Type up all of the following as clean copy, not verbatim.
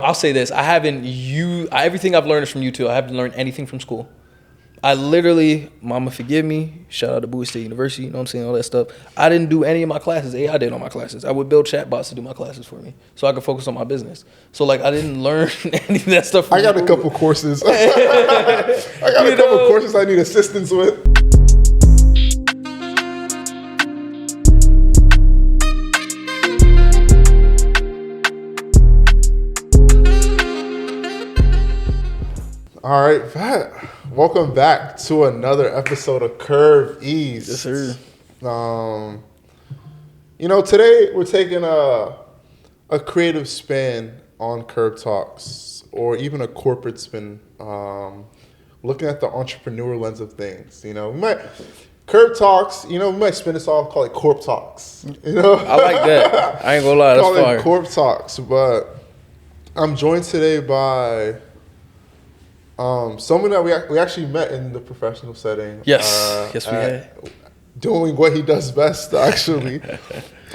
I'll say this: everything I've learned is from YouTube. I haven't learned anything from school. I literally, mama forgive me, shout out to Bowie State University, you know what I'm saying, all that stuff. I didn't do any of my classes. AI did all my classes. I would build chatbots to do my classes for me so I could focus on my business. So, like, I didn't learn any of that stuff from I got school. a couple courses. I got a couple courses I need assistance with. All right, Pat. Welcome back to another episode of Curve East. Yes, sir. Today we're taking a creative spin on CurbTalks, or even a corporate spin, looking at the entrepreneur lens of things. CurbTalks, we might spin this off, call it Corp Talks. I like that. I ain't gonna lie, that's call fire. it Corp Talks, but I'm joined today by someone that we actually met in the professional setting. Yes, we had. Doing what he does best, actually.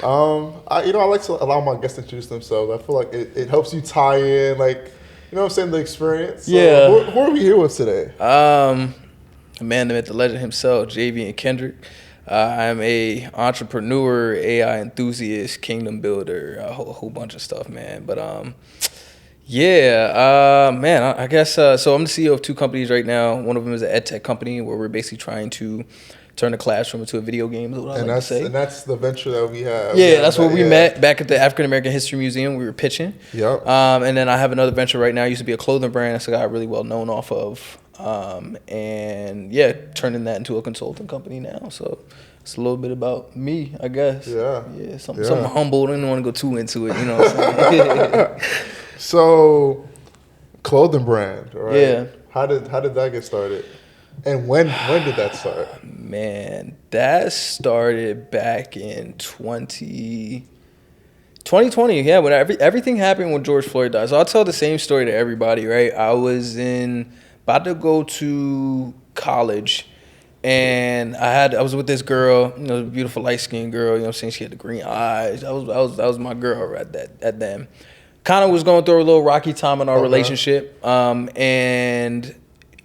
I like to allow my guests to introduce themselves. I feel like it helps you tie in, the experience. So Yeah. Who are we here with today? The man, the myth, the legend himself, Jaivien Kendrick. I'm a entrepreneur, AI enthusiast, kingdom builder, a whole bunch of stuff, man. But I guess so I'm the CEO of two companies right now. One of them is an ed tech company where we're basically trying to turn the classroom into a video game, is what I like to say. And that's the venture that we have. Yeah, that's where we met back at the African American History Museum. We were pitching. Yep. And then I have another venture right now. It used to be a clothing brand. That's a guy really well known off of. Turning that into a consulting company now. So it's a little bit about me, I guess. Yeah. Something humble. I don't want to go too into it, you know what I'm saying? So, clothing brand, right? Yeah. How did that get started? And when did that start? Man, that started back in 2020. Yeah, when everything happened when George Floyd died. So I'll tell the same story to everybody, right? I was about to go to college, and I was with this girl, beautiful light-skinned girl, you know what I'm saying? She had the green eyes. That was my girl at then. Kind of was going through a little rocky time in our relationship, and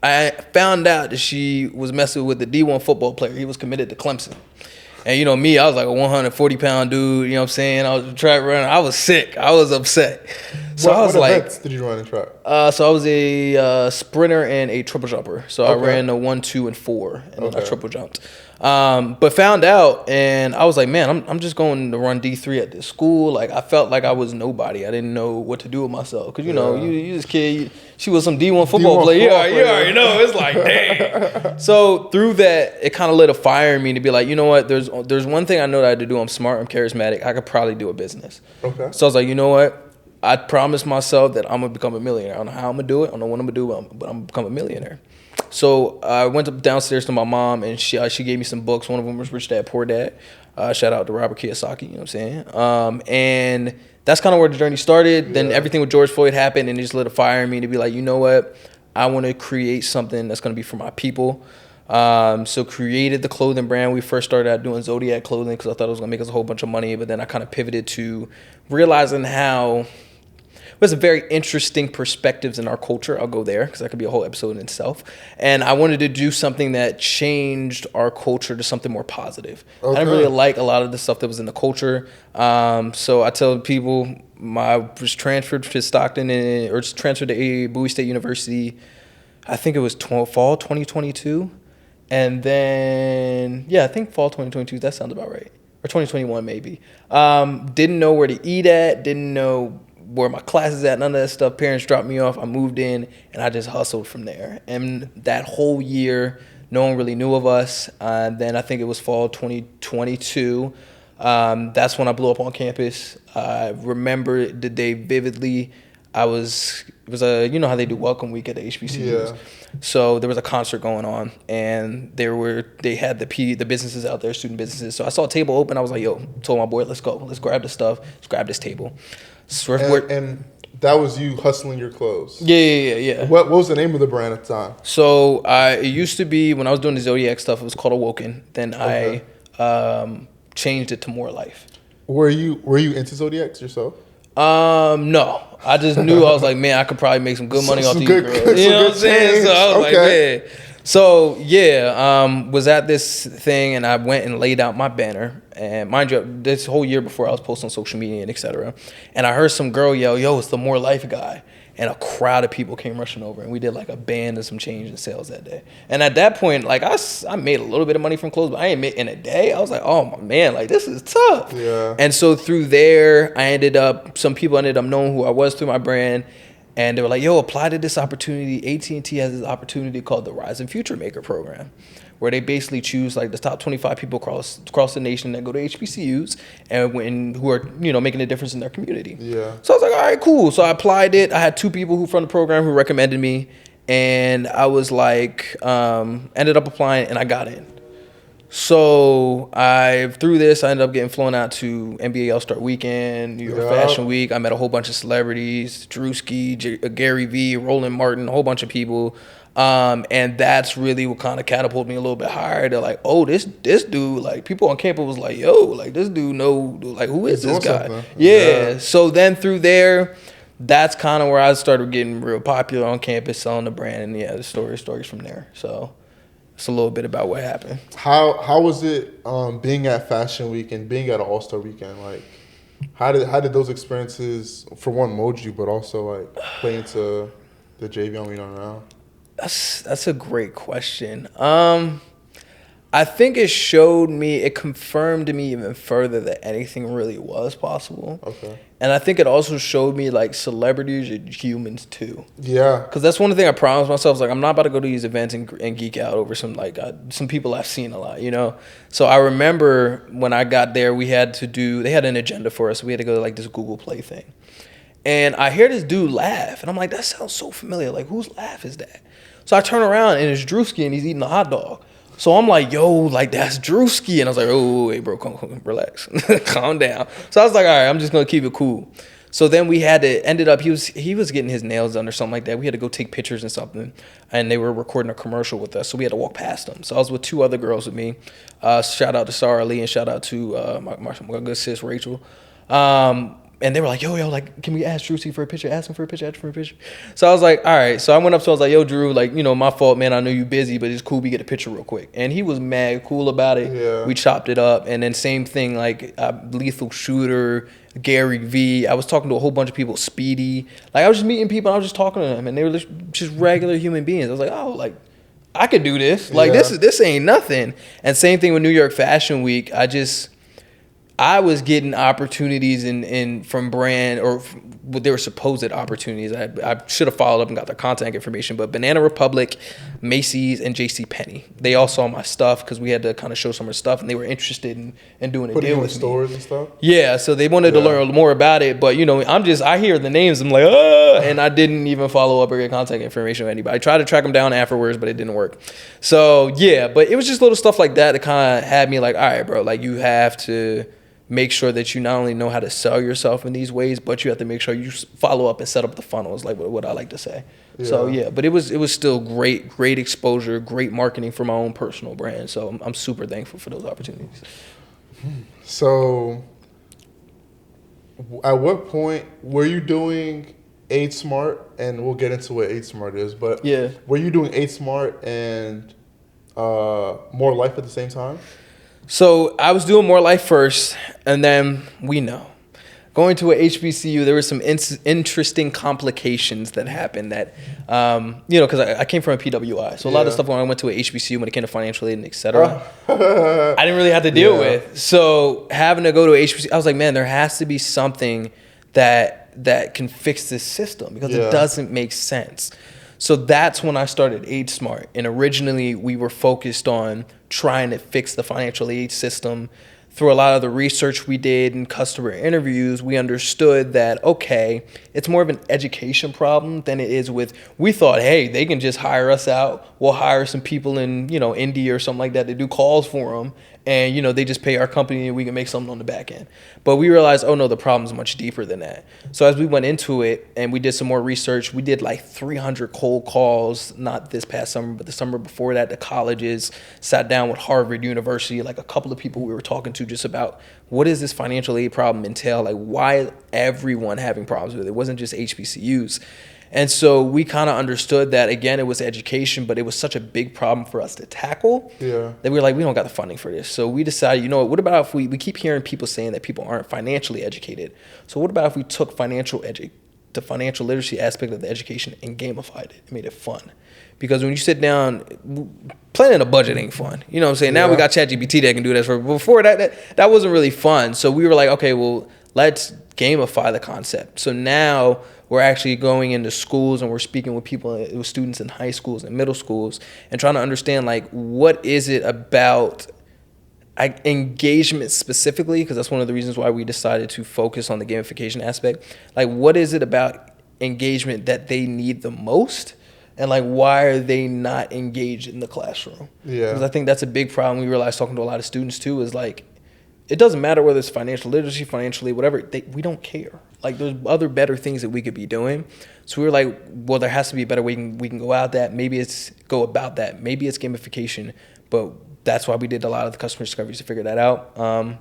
I found out that she was messing with the D1 football player. He was committed to Clemson. And me, I was like a 140-pound dude, you know what I'm saying? I was a track runner. I was sick. I was upset. So I was what like, events did you run in track? So I was a sprinter and a triple jumper. So I ran the 1, 2, and 4, and then I triple jumped. But found out, and I was like, man, I'm just going to run D3 at this school. Like, I felt like I was nobody. I didn't know what to do with myself. Because, you this kid, she was some D1 football player. You already know. It's like, dang. So through that, it kind of lit a fire in me to be like, you know what? There's one thing I know that I had to do. I'm smart. I'm charismatic. I could probably do a business. Okay. So I was like, you know what? I promised myself that I'm going to become a millionaire. I don't know how I'm going to do it. I don't know what I'm going to do, but I'm going to become a millionaire. So I went downstairs to my mom, and she gave me some books. One of them was Rich Dad, Poor Dad. Shout out to Robert Kiyosaki, you know what I'm saying? And that's kind of where the journey started. Yeah. Then everything with George Floyd happened, and it just lit a fire in me to be like, you know what? I want to create something that's going to be for my people. So created the clothing brand. We first started out doing Zodiac clothing because I thought it was going to make us a whole bunch of money. But then I kind of pivoted to realizing how there's a very interesting perspectives in our culture. I'll go there because that could be a whole episode in itself. And I wanted to do something that changed our culture to something more positive. Okay. I didn't really like a lot of the stuff that was in the culture. So I tell people I was transferred to Stockton or transferred to Bowie State University. I think it was fall 2022. And then, I think fall 2022. That sounds about right. Or 2021 maybe. Didn't know where to eat at. Didn't know where my classes at, none of that stuff. Parents dropped me off. I moved in, and I just hustled from there. And that whole year, no one really knew of us. Then I think it was fall 2022. That's when I blew up on campus. I remember the day vividly. It was how they do Welcome Week at the HBCUs. Yeah. So there was a concert going on, and they had the businesses out there, student businesses. So I saw a table open. I was like, told my boy, let's go. Let's grab the stuff. Let's grab this table. And that was you hustling your clothes. Yeah. What was the name of the brand at the time? So it used to be, when I was doing the Zodiac stuff, it was called Awoken. Then I changed it to More Life. Were you into Zodiacs yourself? No. I just knew, I was like, man, I could probably make some good money off these girls. You know what I'm saying? So I was like, man. So yeah, was at this thing and I went and laid out my banner. And mind you, this whole year before I was posting on social media and etc. And I heard some girl yell, yo, it's the More Life guy. And a crowd of people came rushing over, and we did like a band and some change in sales that day. And at that point, like I made a little bit of money from clothes, but I ain't made in a day. I was like, oh my man, like this is tough. Yeah. And so through there, some people ended up knowing who I was through my brand, and they were like, yo, apply to this opportunity. AT&T has this opportunity called the Rise and Future Maker program, where they basically choose like the top 25 people across the nation that go to HBCUs and who are, you know, making a difference in their community. Yeah. So I was like, all right, cool. So I applied it. I had 2 people who from the program who recommended me, and I was like, ended up applying and I got in. So through this, I ended up getting flown out to NBA All-Star Weekend, New York Fashion Week. I met a whole bunch of celebrities, Druski, Gary V, Roland Martin, a whole bunch of people. And that's really what kind of catapulted me a little bit higher. They're like, oh, this dude, like people on campus was like, yo, like this dude like who is this guy? Yeah. So then through there, that's kind of where I started getting real popular on campus, selling the brand, and yeah, the stories from there. So it's a little bit about what happened. How was it being at Fashion Week and being at an All-Star Weekend? Like, how did those experiences, for one, mold you, but also like play into the Jaivien we know now? That's a great question. I think it confirmed to me even further that anything really was possible. Okay. And I think it also showed me like celebrities are humans too. Yeah. Because that's one thing I promised myself. Like I'm not about to go to these events and geek out over some people I've seen a lot, you know? So I remember when I got there, they had an agenda for us. We had to go to like this Google Play thing. And I hear this dude laugh. And I'm like, that sounds so familiar. Like whose laugh is that? So I turn around and it's Druski and he's eating a hot dog. So I'm like, yo, like that's Druski. And I was like, oh, wait, bro, come relax. Calm down. So I was like, all right, I'm just going to keep it cool. So then he was getting his nails done or something like that. We had to go take pictures and something. And they were recording a commercial with us. So we had to walk past them. So I was with 2 other girls with me. Shout out to Sarah Lee and shout out to my good sis, Rachel. And they were like, yo, like, can we ask Druski for a picture? Ask him for a picture, So I was like, all right. So I went up to him, I was like, yo, Drew, like, you know, my fault, man. I know you busy, but it's cool. We get a picture real quick. And he was mad cool about it. Yeah. We chopped it up. And then same thing, like Lethal Shooter, Gary V. I was talking to a whole bunch of people, Speedy. Like, I was just meeting people. I was just talking to them. And they were just regular human beings. I was like, oh, like, I could do this. Like, this ain't nothing. And same thing with New York Fashion Week. I was getting opportunities from brand, or what they were supposed opportunities. I should have followed up and got their contact information, but Banana Republic, Macy's, and JCPenney, they all saw my stuff because we had to kind of show some of our stuff, and they were interested in doing a deal with stores and stuff. Yeah, so they wanted to learn more about it, but you know, I hear the names, I'm like, and I didn't even follow up or get contact information with anybody. I tried to track them down afterwards, but it didn't work. So yeah, but it was just little stuff like that kind of had me like, all right, bro, like you have to make sure that you not only know how to sell yourself in these ways, but you have to make sure you follow up and set up the funnel is like what I like to say. Yeah. So yeah, but it was still great exposure, great marketing for my own personal brand. So I'm super thankful for those opportunities. So at what point were you doing 8 Smart? And we'll get into what 8 Smart is, but yeah, were you doing 8 Smart and More Life at the same time? So I was doing More Life first, and then going to a HBCU, there were some interesting complications that happened that, because I came from a PWI. So a lot of stuff when I went to a HBCU, when it came to financial aid and et cetera, I didn't really have to deal with. So having to go to a HBCU, I was like, man, there has to be something that can fix this system because it doesn't make sense. So that's when I started 8 Smart. And originally we were focused on trying to fix the financial aid system. Through a lot of the research we did and customer interviews, we understood that, okay, it's more of an education problem than it is we thought, hey, they can just hire us out. We'll hire some people in, India or something like that to do calls for them. and they just pay our company and we can make something on the back end. But we realized, oh no, the problem's much deeper than that. So as we went into it and we did some more research, we did like 300 cold calls, not this past summer, but the summer before that, to colleges, sat down with Harvard University, like a couple of people we were talking to just about what does this financial aid problem entail? Like, why is everyone having problems with it? It wasn't just HBCUs. And so we kind of understood that, again, it was education, but it was such a big problem for us to tackle that we were like, we don't got the funding for this. So we decided, what about if we keep hearing people saying that people aren't financially educated. So what about if we took the financial literacy aspect of the education and gamified it and made it fun? Because when you sit down, planning a budget ain't fun. You know what I'm saying? Now we got ChatGPT that can do this. But before that wasn't really fun. So we were like, okay, well, let's gamify the concept. So now we're actually going into schools and we're speaking with with students in high schools and middle schools and trying to understand, like, what is it about engagement specifically, because that's one of the reasons why we decided to focus on the gamification aspect. Like, what is it about engagement that they need the most? And, like, why are they not engaged in the classroom? Yeah. Because I think that's a big problem we realized talking to a lot of students, too, is, like, it doesn't matter whether it's financial literacy, financially, whatever. We don't care. Like, there's other better things that we could be doing. So we were like, well, there has to be a better way we can go out that. Maybe it's go about that. Maybe it's gamification. But that's why we did a lot of the customer discoveries to figure that out.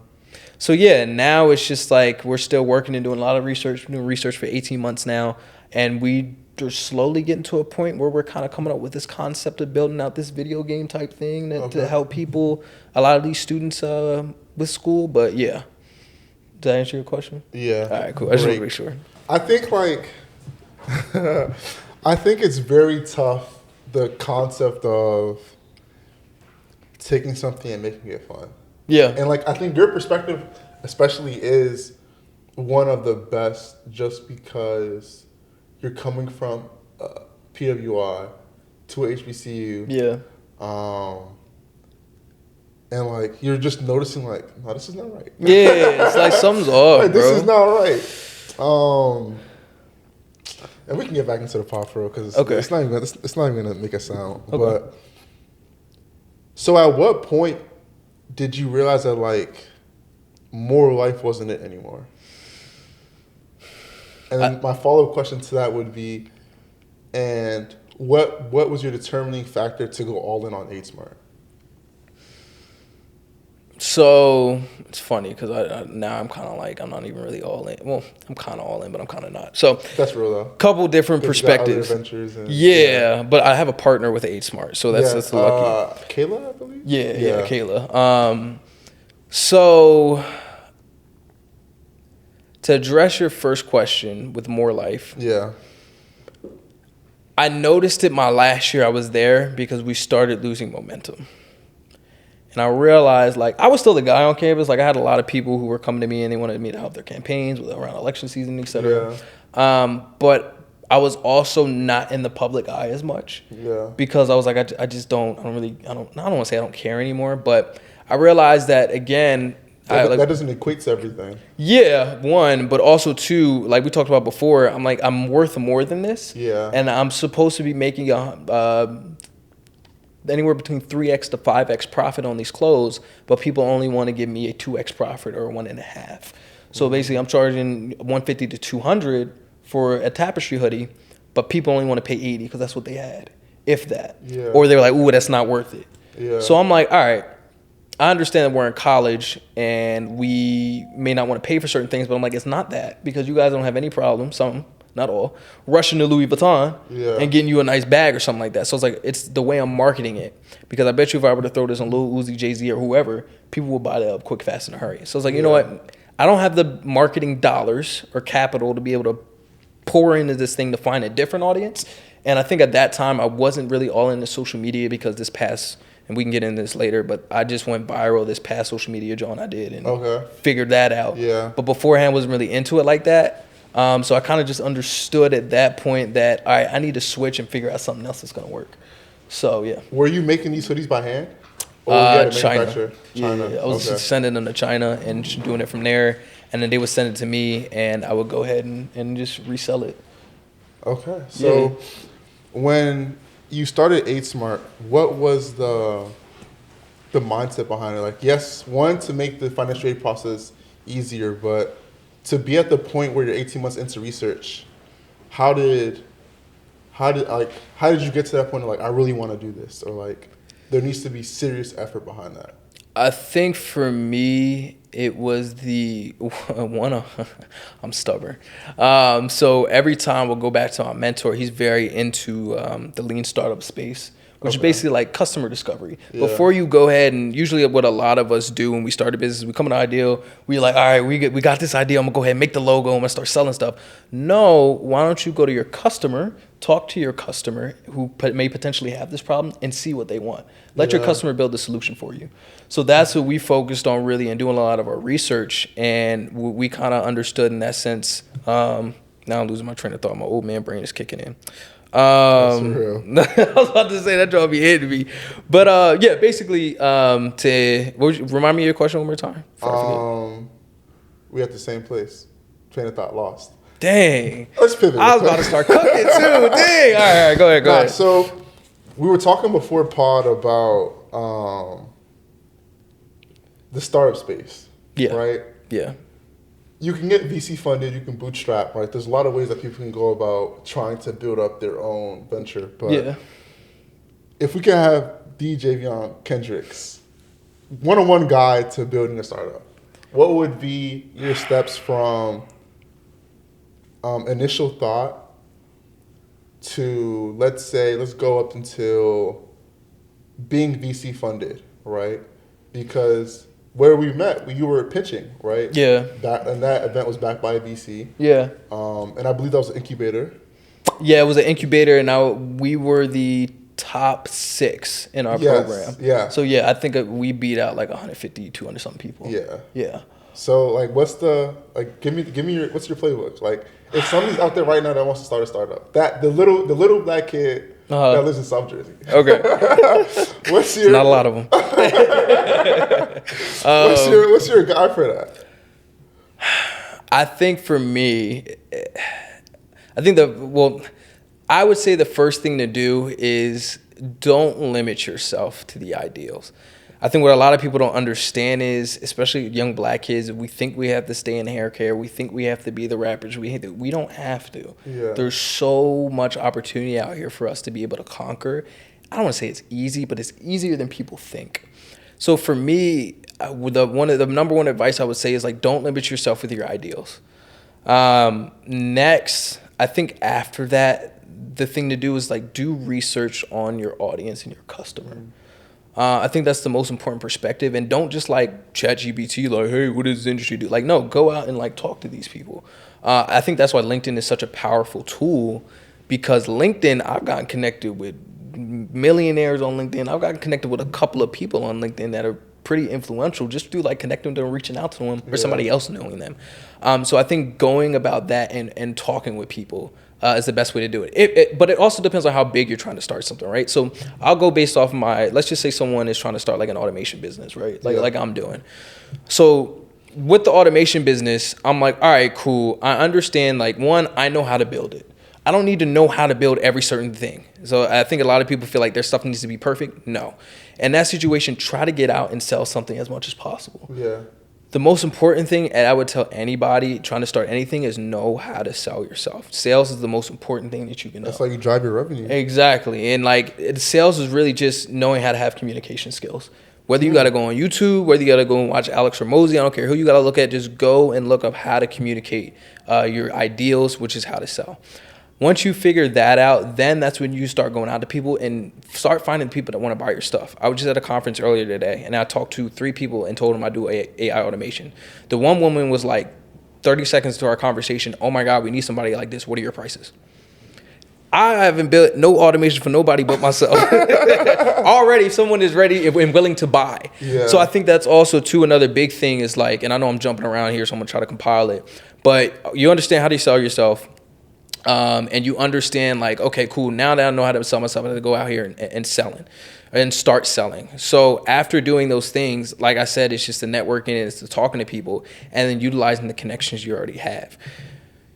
So, yeah, now it's just like we're still working and doing a lot of research. We're doing research for 18 months now. And we're slowly getting to a point where we're kind of coming up with this concept of building out this video game type thing to help people, a lot of these students with school. But, yeah. Did I answer your question? Yeah. All right, cool. I just want to make sure. I think, like, I think it's very tough, the concept of taking something and making it fun. Yeah. And, like, I think your perspective especially is one of the best just because you're coming from PWI to a HBCU. Yeah. And, like, you're just noticing, like, no, this is not right. Yeah, it's like something's off, like, bro. This is not right. And we can get back into the pop for real because it's not even gonna make a sound. Okay. But so, at what point did you realize that, like, more life wasn't it anymore? And then my follow-up question to that would be, and what was your determining factor to go all in on 8Smart? So it's funny because now I'm kind of like, I'm not even really all in. Well, I'm kind of all in, but I'm kind of not. So that's real though. Couple different perspectives. Yeah, but I have a partner with 8Smart, so that's lucky. Kayla, I believe. Yeah, Kayla. So to address your first question with more life. Yeah. I noticed it my last year I was there because we started losing momentum. And I realized, like, I was still the guy on campus. Like, I had a lot of people who were coming to me and they wanted me to help their campaigns around election season, et cetera. Yeah. But I was also not in the public eye as much. Yeah. Because I was like, I don't want to say I don't care anymore. But I realized that, again, that doesn't equate to everything. Yeah, one, but also two, like we talked about before, I'm like, I'm worth more than this. Yeah. And I'm supposed to be making anywhere between 3x to 5x profit on these clothes, but people only want to give me a 2x profit or 1.5. So basically, I'm charging $150 to $200 for a tapestry hoodie, but people only want to pay $80 because that's what they had, if that. Yeah. Or they were like, ooh, that's not worth it. Yeah. So I'm like, all right, I understand that we're in college and we may not want to pay for certain things, but I'm like, it's not that, because you guys don't have any problem, some, not all, rushing to Louis Vuitton and getting you a nice bag or something like that. So it's like, it's the way I'm marketing it, because I bet you if I were to throw this on Lil Uzi, Jay-Z, or whoever, people will buy that up quick, fast, in a hurry. So it's like, you know what? I don't have the marketing dollars or capital to be able to pour into this thing to find a different audience. And I think at that time, I wasn't really all into social media because this past, and we can get into this later, but I just went viral this past social media joint I did and figured that out. Yeah. But beforehand, wasn't really into it like that. So I kind of just understood at that point that, all right, I need to switch and figure out something else that's going to work. So, yeah. Were you making these hoodies by hand? China. Yeah, I was sending them to China and just doing it from there. And then they would send it to me, and I would go ahead and just resell it. Okay. So when you started 8Smart, what was the the mindset behind it. Like, yes, one, to make the financial aid process easier, but to be at the point where you're 18 months into research, how did you get to that point of like, I really want to do this, or like there needs to be serious effort behind that? I think for me, it was I'm stubborn. So every time we'll go back to my mentor, he's very into the lean startup space, which is basically like customer discovery. Yeah. Before you go ahead, and usually what a lot of us do when we start a business, we come with an idea, we're like, all right, we got this idea, I'm gonna go ahead and make the logo, I'm gonna start selling stuff. No, why don't you go to your customer, talk to your customer who may potentially have this problem, and see what they want. Let your customer build the solution for you. So that's what we focused on really, and doing a lot of our research, and we kind of understood in that sense. Now I'm losing my train of thought. My old man brain is kicking in. That's real. I was about to say that job be hitting me, but yeah, basically, remind me of your question one more time. We at the same place. Train of thought lost. Dang. Let's pivot. I was about to start cooking too. Dang. All right, go ahead. So we were talking before pod about the startup space. Yeah. Right? Yeah. You can get VC funded, you can bootstrap, right? There's a lot of ways that people can go about trying to build up their own venture. But if we can have Jaivien, Kendrick's one-on-one guide to building a startup, what would be your steps from initial thought to, let's go up until being VC funded, right? Because where we met, you were pitching, right? Yeah. And that event was backed by a VC. Yeah. And I believe that was an incubator. Yeah, it was an incubator, and we were the top 6 in our program. Yeah. So yeah, I think we beat out like 150, 200 something people. Yeah. Yeah. So like, what's your playbook? Like, if somebody's out there right now that wants to start a startup, the little black kid that lives in South Jersey. Okay. Not a lot of them. What's your guide for that? I think for me, I would say the first thing to do is don't limit yourself to the ideals. I think what a lot of people don't understand is, especially young black kids, we think we have to stay in hair care. We think we have to be the rappers. We don't have to. Yeah. There's so much opportunity out here for us to be able to conquer. I don't want to say it's easy, but it's easier than people think. So for me, the number one advice I would say is like, don't limit yourself with your ideals. Next, I think after that, the thing to do is like do research on your audience and your customer. I think that's the most important perspective, and don't just like ChatGPT, like, hey, what does this industry do? Like, no, go out and like talk to these people. I think that's why LinkedIn is such a powerful tool, because LinkedIn, I've gotten connected with millionaires on LinkedIn. I've gotten connected with a couple of people on LinkedIn that are pretty influential just through like connecting to them, reaching out to them, or somebody else knowing them. So I think going about that and talking with people is the best way to do it. But it also depends on how big you're trying to start something, right? So I'll go based off let's just say someone is trying to start like an automation business, right? Like I'm doing. So with the automation business, I'm like, all right, cool. I understand, like, one, I know how to build it. I don't need to know how to build every certain thing. So I think a lot of people feel like their stuff needs to be perfect. No. In that situation, try to get out and sell something as much as possible. Yeah. The most important thing, and I would tell anybody trying to start anything, is know how to sell yourself. Sales is the most important thing that you can know. That's how you drive your revenue. Exactly. And like, sales is really just knowing how to have communication skills. Whether you got to go on YouTube, whether you got to go and watch Alex Hormozy, I don't care who you got to look at, just go and look up how to communicate your ideals, which is how to sell. Once you figure that out, then that's when you start going out to people and start finding people that want to buy your stuff. I was just at a conference earlier today, and I talked to 3 people and told them I do AI automation. The one woman was like, 30 seconds to our conversation, oh my God, we need somebody like this. What are your prices? I haven't built no automation for nobody but myself. Already someone is ready and willing to buy. Yeah. So I think that's also too another big thing is like, and I know I'm jumping around here, so I'm gonna try to compile it, but you understand how to sell yourself. And you understand like, okay, cool. Now that I know how to sell myself, I have to go out here and start selling. So after doing those things, like I said, it's just the networking and it's the talking to people and then utilizing the connections you already have.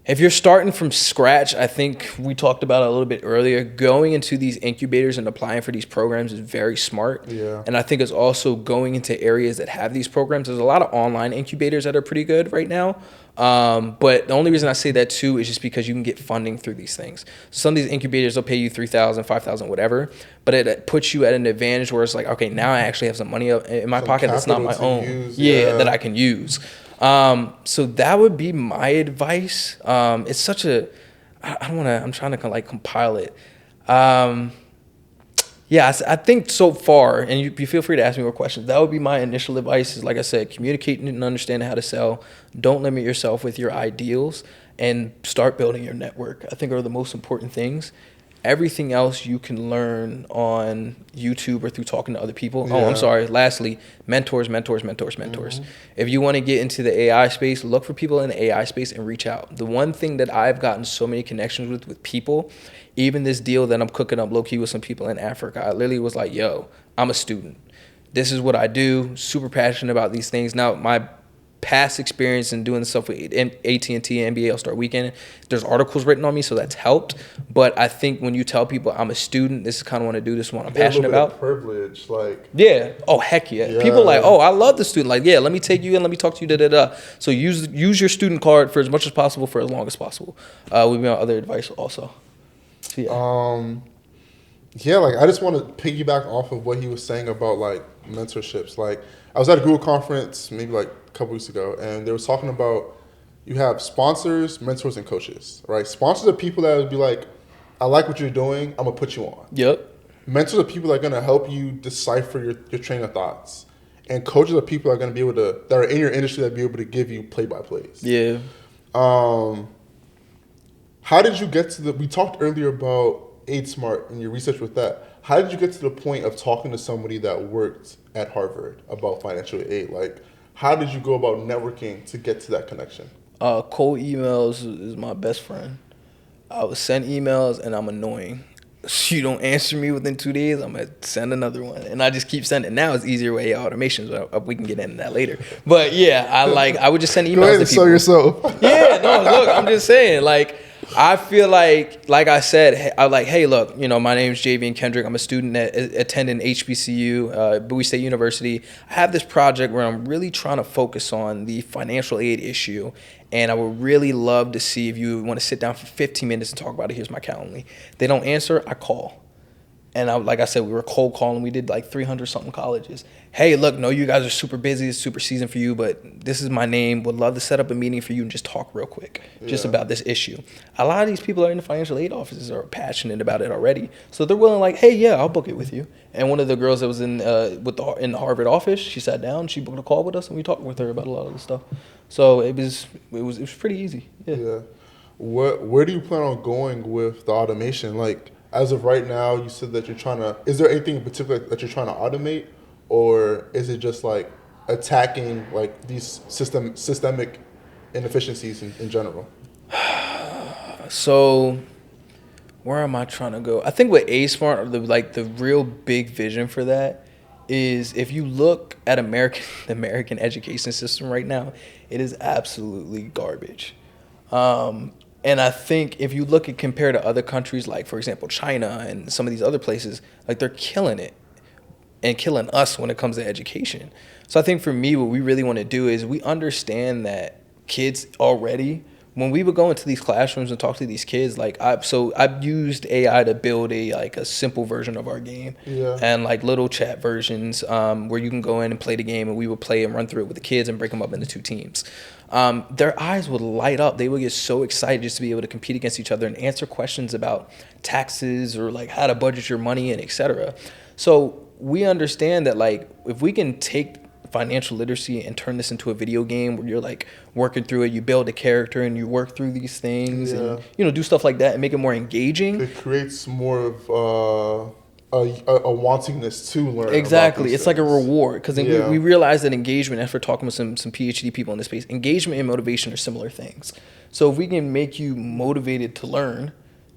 If you're starting from scratch, I think we talked about it a little bit earlier, going into these incubators and applying for these programs is very smart. Yeah. And I think it's also going into areas that have these programs. There's a lot of online incubators that are pretty good right now. But the only reason I say that too is just because you can get funding through these things. Some of these incubators will pay you $3,000, $5,000, whatever. But it puts you at an advantage where it's like, okay, now I actually have some money in my pocket that's not my own. That I can use. So that would be my advice. It's such a, I'm trying to like compile it. I think so far, and you feel free to ask me more questions. That would be my initial advice is, like I said, communicating and understanding how to sell. Don't limit yourself with your ideals and start building your network. I think are the most important things. Everything else you can learn on YouTube or through talking to other people. Yeah. Oh, I'm sorry. Lastly, mentors. Mm-hmm. If you want to get into the AI space, look for people in the AI space and reach out. The one thing that I've gotten so many connections with people, even this deal that I'm cooking up low-key with some people in Africa, I literally was like, yo, I'm a student. This is what I do. Super passionate about these things. Now, my past experience in doing stuff with AT&T and NBA All-Star Weekend, there's articles written on me, so that's helped. But I think when you tell people I'm a student, this is kind of what I do, this is what I'm passionate about. Privilege, like. Yeah. Oh, heck yeah. People like, oh, I love the student. Like, yeah, let me take you in, let me talk to you, da-da-da. So use your student card for as much as possible for as long as possible. Would be my other advice also. So, yeah. Like, I just want to piggyback off of what he was saying about, like, mentorships. Like, I was at a Google conference maybe, like, a couple weeks ago, and they were talking about you have sponsors, mentors, and coaches, right? Sponsors are people that would be like, I like what you're doing, I'm going to put you on. Yep. Mentors are people that are going to help you decipher your train of thoughts. And coaches are people that are going to be able to, that are in your industry, that be able to give you play-by-plays. Yeah. How did you get to we talked earlier about Aid Smart and your research with that. How did you get to the point of talking to somebody that worked at Harvard about financial aid? Like, how did you go about networking to get to that connection? Cold emails is my best friend. I would send emails and I'm annoying. You don't answer me within 2 days, I'm going to send another one. And I just keep sending. Now it's easier way automations. We can get into that later. But yeah, I would just send emails Go ahead to and people. sell yourself. Yeah, no, look, I'm just saying, like, I feel like I said, I'm like, hey, look, you know, my name's Jaivien Kendrick. I'm a student attending HBCU, Bowie State University. I have this project where I'm really trying to focus on the financial aid issue, and I would really love to see if you want to sit down for 15 minutes and talk about it. Here's my Calendly. They don't answer, I call. And like I said, we were cold calling. We did like 300 something colleges. Hey, look, no, you guys are super busy. It's super season for you, but this is my name. Would love to set up a meeting for you and just talk real quick, just about this issue. A lot of these people that are in the financial aid offices are passionate about it already. So they're willing, like, hey, yeah, I'll book it with you. And one of the girls that was in the Harvard office, she sat down, she booked a call with us, and we talked with her about a lot of this stuff. So it was pretty easy. Yeah. Where do you plan on going with the automation? Like, as of right now, you said that is there anything in particular that you're trying to automate, or is it just like attacking like these systemic inefficiencies in general? So where am I trying to go? I think with A-Smart, the real big vision for that is, if you look at the American education system right now, it is absolutely garbage. And I think if you look at compared to other countries, like, for example, China and some of these other places, like, they're killing it and killing us when it comes to education. So I think for me, what we really want to do is we understand that kids already, when we would go into these classrooms and talk to these kids, like, I've used AI to build a simple version of our game, and like little chat versions where you can go in and play the game, and we would play and run through it with the kids and break them up into two teams. Their eyes would light up. They would get so excited just to be able to compete against each other and answer questions about taxes or like how to budget your money and etc. So we understand that, like, if we can take financial literacy and turn this into a video game where you're like working through it, you build a character and you work through these things and, you know, do stuff like that and make it more engaging. It creates more of a wantingness to learn. Exactly. It's like a reward, because we realize that engagement, after talking with some PhD people in this space, engagement and motivation are similar things. So if we can make you motivated to learn,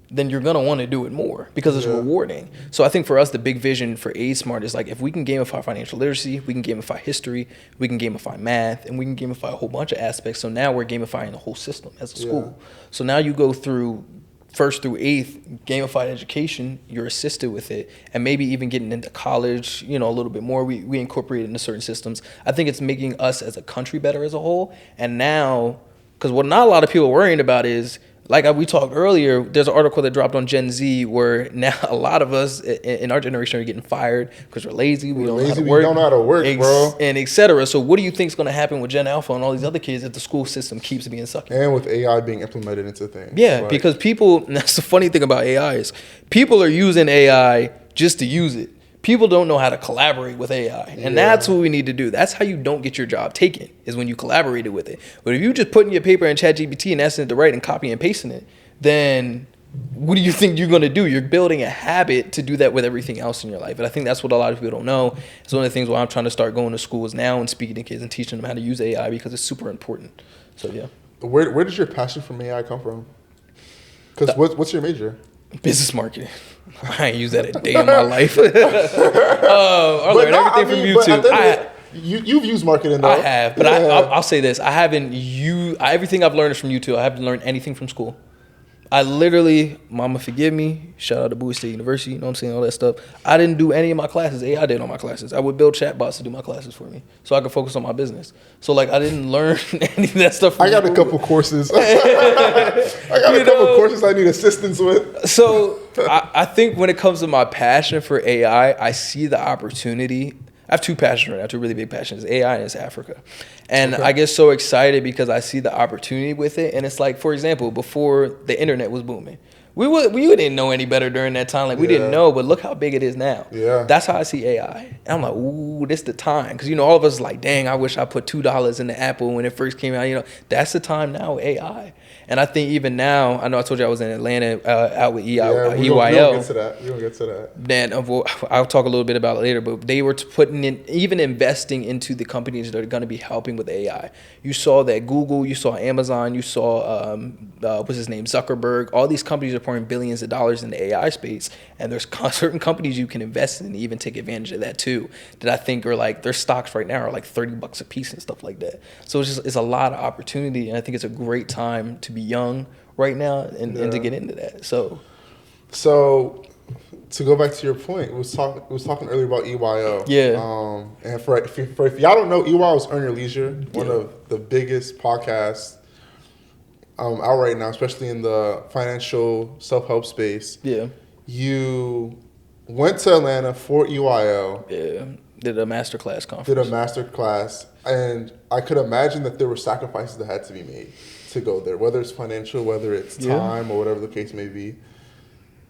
then you're gonna want to do it more because it's rewarding. So I think for us, the big vision for Aid Smart is like, if we can gamify financial literacy, we can gamify history, we can gamify math, and we can gamify a whole bunch of aspects. So now we're gamifying the whole system as a school. So now you go through 1st through 8th gamified education, you're assisted with it, and maybe even getting into college, you know, a little bit more. We incorporate it into certain systems. I think it's making us as a country better as a whole. And now, because what not a lot of people are worrying about is, like we talked earlier, there's an article that dropped on Gen Z where now a lot of us in our generation are getting fired because we're lazy. We don't know how to work, bro. And et cetera. So what do you think is going to happen with Gen Alpha and all these other kids if the school system keeps being sucky? And with AI being implemented into things. Yeah, like, because people, that's the funny thing about AI is people are using AI just to use it. People don't know how to collaborate with AI. And that's what we need to do. That's how you don't get your job taken, is when you collaborated with it. But if you just putting your paper in ChatGPT and asking it to write and copy and pasting it, then what do you think you're going to do? You're building a habit to do that with everything else in your life. And I think that's what a lot of people don't know. It's one of the things why I'm trying to start going to schools now and speaking to kids and teaching them how to use AI, because it's super important. So, yeah. Where does your passion from AI come from? Because what's your major? Business marketing. I ain't used that a day in my life. I learned everything from YouTube. You've used marketing though. I have, but I'll say this: I haven't used everything I've learned is from YouTube. I haven't learned anything from school. I literally, mama forgive me, shout out to Bowie State University, you know what I'm saying, all that stuff. I didn't do any of my classes. AI did all my classes. I would build chatbots to do my classes for me so I could focus on my business. So, like, I didn't learn any of that stuff from I got school. A couple courses. I got a couple courses I need assistance with. So, I think when it comes to my passion for AI, I see the opportunity. I have 2 passions right now, 2 really big passions, AI and it's Africa. And I get so excited because I see the opportunity with it. And it's like, for example, before the internet was booming, we didn't know any better during that time. Like, we didn't know, but look how big it is now. Yeah. That's how I see AI. And I'm like, ooh, this the time. Because, you know, all of us are like, dang, I wish I put $2 in the Apple when it first came out. You know, that's the time now with AI. And I think even now, I know I told you I was in Atlanta out with EYL. We don't get to that. Then I'll talk a little bit about it later, but they were putting in, even investing into the companies that are going to be helping with AI. You saw that Google, you saw Amazon, you saw, what's his name, Zuckerberg. All these companies are pouring billions of dollars in the AI space. And there's certain companies you can invest in and even take advantage of that too, that I think are like, their stocks right now are like $30 a piece and stuff like that. So it's a lot of opportunity. And I think it's a great time to be young right now and to get into that. So to go back to your point, we was talking earlier about EYL. Yeah. And for if y'all don't know, EYL is Earn Your Leisure, one of the biggest podcasts out right now, especially in the financial self-help space. Yeah. You went to Atlanta for EYL. Yeah. Did a masterclass conference. And I could imagine that there were sacrifices that had to be made to go there, whether it's financial, whether it's time, or whatever the case may be.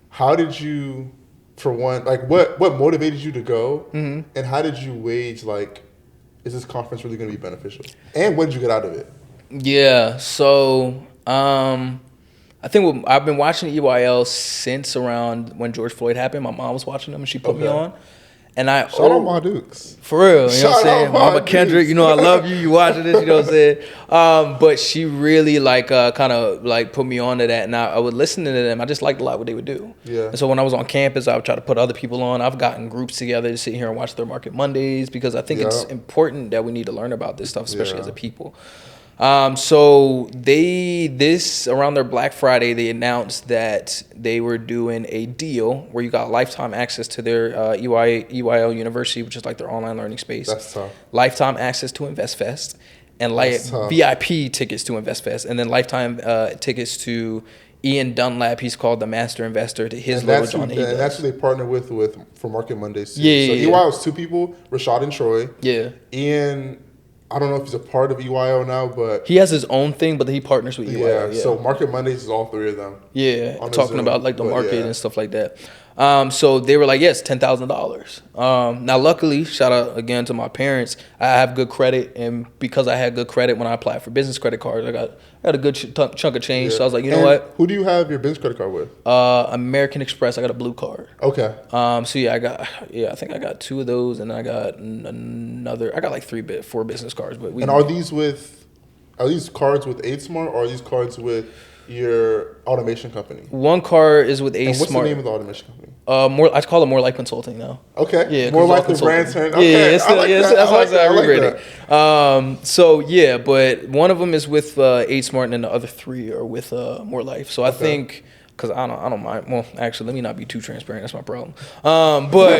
How did you, for one, like what motivated you to go, and how did you wage, like, is this conference really going to be beneficial? And what did you get out of it? Yeah, so I think I've been watching EYL since around when George Floyd happened. My mom was watching them and she put me on. And shout out my Dukes. For real, you know what I'm saying? Mama Kendrick, you know I love you. You watching this, you know what I'm saying? But she really kind of put me on to that, and I would listen to them. I just liked a lot what they would do. Yeah. And so when I was on campus, I would try to put other people on. I've gotten groups together to sit here and watch their Market Mondays because I think it's important that we need to learn about this stuff, especially as a people. So around their Black Friday, they announced that they were doing a deal where you got lifetime access to their EYL University, which is like their online learning space. That's tough. Lifetime access to InvestFest, and VIP tickets to InvestFest, and then lifetime tickets to Ian Dunlap. He's called the Master Investor, to his leverage on it. And that's who they partner with for Market Mondays too. EYL is 2 people, Rashad and Troy. Yeah. Ian, I don't know if he's a part of EYL now, but he has his own thing, but he partners with EYL. Yeah, so Market Mondays is all 3 of them. Yeah, talking about like the market and stuff like that. So they were like, yes, $10,000. Now, luckily, shout out again to my parents. I have good credit, and because I had good credit when I applied for business credit cards, I got a good chunk of change. So I was like, you know what? Who do you have your business credit card with? American Express. I got a blue card. Okay. So I think I got 2 of those, and I got another. I got like 4 business cards. But are these cards with Aid Smart, or are these cards with your automation company? One car is with A And what's Smart. the name of the automation company? I call it More Life Consulting now. Okay. Yeah, More like the brand turn. Okay. Yeah, that's how I reread it. So yeah, but one of them is with A Smart, and then the other 3 are with More Life. So I think. Because I don't mind. Well, actually, let me not be too transparent. That's my problem. But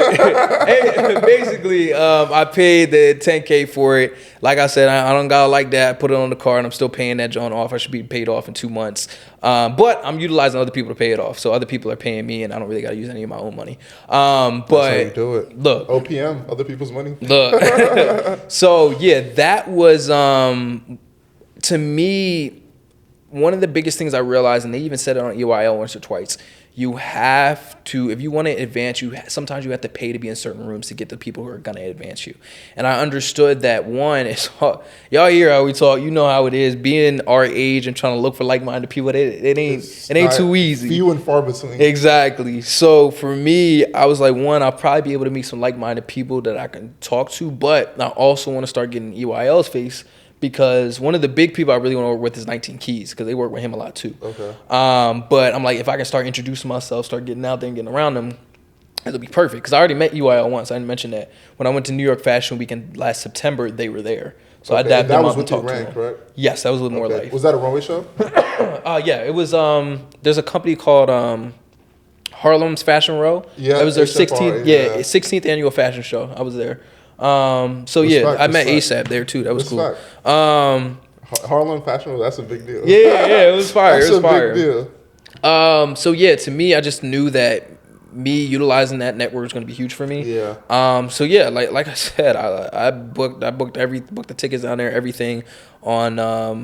basically, I paid the $10K for it. Like I said, I don't gotta like that. I put it on the card, and I'm still paying that John off. I should be paid off in 2 months. But I'm utilizing other people to pay it off. So other people are paying me, and I don't really gotta use any of my own money. But that's how you do it. Look, OPM, other people's money. Look. So yeah, that was to me. One of the biggest things I realized, and they even said it on EYL once or twice, you have to, if you want to advance, sometimes you have to pay to be in certain rooms to get the people who are going to advance you. And I understood that one is, y'all hear how we talk, you know how it is, being our age and trying to look for like-minded people, it ain't too easy. Few and far between. Exactly. So for me, I was like, one, I'll probably be able to meet some like-minded people that I can talk to, but I also want to start getting EYL's face. Because one of the big people I really want to work with is 19 Keys, because they work with him a lot too. Okay. But I'm like, if I can start introducing myself, start getting out there and getting around them, it'll be perfect. Because I already met UIL once. I didn't mention that. When I went to New York Fashion Weekend last September, they were there. So I dabbed them up and talked to them. That was with your brand, correct? Yes, that was with More Life. Was that a runway show? Yeah, it was. There's a company called Harlem's Fashion Row. Yeah, it was their 16th annual fashion show. I was there. So yeah, I met ASAP there too. That was cool. Harlem Fashion Row, that's a big deal. Yeah, it was fire. That's it was fire. A big deal. So yeah, to me, I just knew that me utilizing that network was going to be huge for me. Yeah. So yeah, like I said, I booked the tickets down there, everything on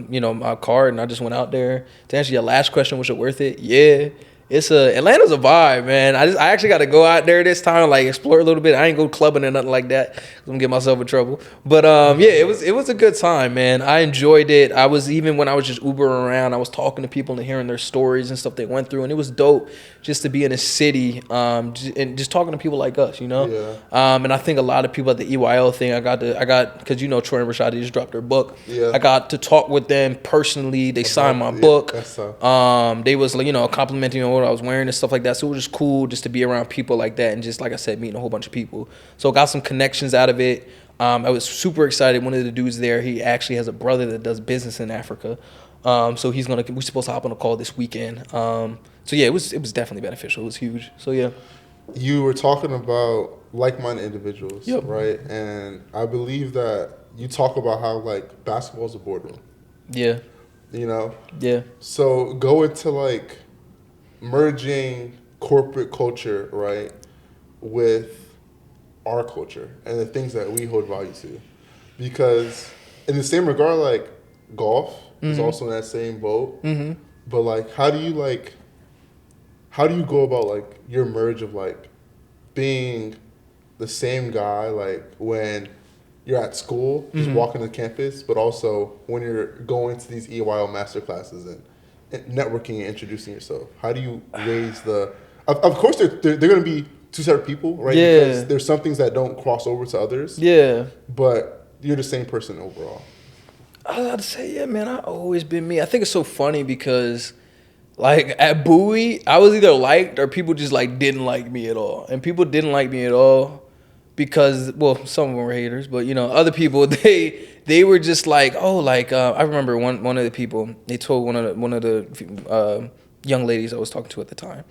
my card, and I just went out there. To answer your last question, was it worth it? Yeah. Atlanta's a vibe, man. I actually got to go out there this time, like explore a little bit. I ain't go clubbing or nothing like that. I'm gonna get myself in trouble. But yeah, it was a good time, man. I enjoyed it. Even when I was just Ubering around, I was talking to people and hearing their stories and stuff they went through, and it was dope just to be in a city and just talking to people like us, Yeah. And I think a lot of people at the EYL thing, I got because Troy and Rashad, they just dropped their book. Yeah. I got to talk with them personally. They signed my book. That's so. They was complimenting me on what I was wearing and stuff like that. So it was just cool just to be around people like that and just, like I said, meeting a whole bunch of people. So got some connections out of it. I was super excited. One of the dudes there, he actually has a brother that does business in Africa. So we're supposed to hop on a call this weekend. So yeah, it was definitely beneficial. It was huge. So yeah. You were talking about like-minded individuals, yep. Right? And I believe that you talk about how like basketball is a boardroom. Yeah. Yeah. So go into like merging corporate culture, right, with our culture and the things that we hold value to. Because in the same regard, like golf is also in that same boat. Mm-hmm. But like, how do you go about like your merge of like being the same guy, like when you're at school, just walking to campus, but also when you're going to these EYL master classes and networking and introducing yourself? How do you raise the? Of course, they're going to be two separate people, right? Yeah. Because there's some things that don't cross over to others. Yeah. But you're the same person overall. I was about to say, yeah, man, I've always been me. I think it's so funny because, like, at Bowie, I was either liked or people just, like, didn't like me at all. And people didn't like me at all because, well, some of them were haters, but, other people, they were just like, oh, like, I remember one of the people, they told one of the young ladies I was talking to at the time,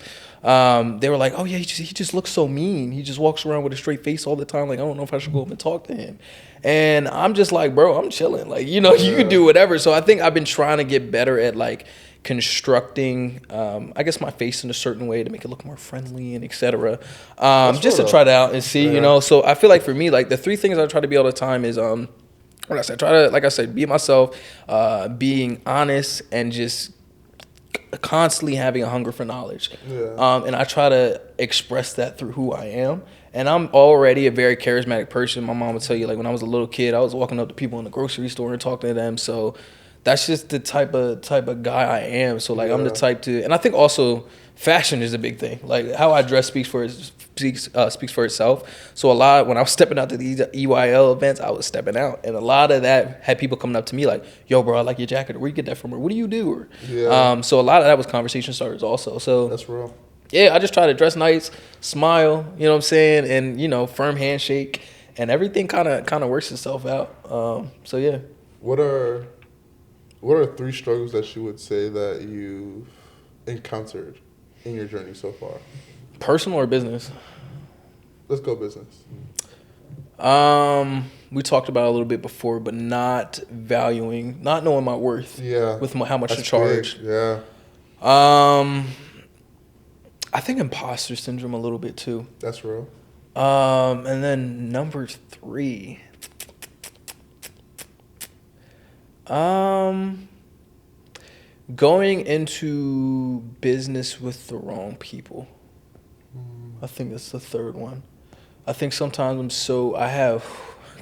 they were like, oh, yeah, he just looks so mean. He just walks around with a straight face all the time. Like, I don't know if I should go up and talk to him. And I'm just like, bro, I'm chilling. Like, you can do whatever. So I think I've been trying to get better at, like, constructing, I guess, my face in a certain way to make it look more friendly and et cetera. Just to try it out and see, So I feel like for me, like, the 3 things I try to be all the time is, try to, like I said, be myself, being honest, and just constantly having a hunger for knowledge. Yeah. And I try to express that through who I am. And I'm already a very charismatic person. My mom would tell you, like, when I was a little kid, I was walking up to people in the grocery store and talking to them. So that's just the type of guy I am. So, like, I'm the type to, and I think also fashion is a big thing. Like, how I dress speaks for speaks for itself. So a lot, when I was stepping out to these EYL events, I was stepping out, and a lot of that had people coming up to me like, "Yo, bro, I like your jacket. Where you get that from? Or what do you do?" Or, so a lot of that was conversation starters also. So that's real. Yeah, I just try to dress nice, smile, you know what I'm saying, and firm handshake, and everything kind of works itself out. So yeah. What are 3 struggles that you would say that you've encountered in your journey so far? Personal or business? Let's go business. We talked about it a little bit before, but not knowing my worth. Yeah. With how much to charge. Big. Yeah. I think imposter syndrome a little bit too. That's real. And then number 3. Going into business with the wrong people. I think that's the 3rd one. I think sometimes I can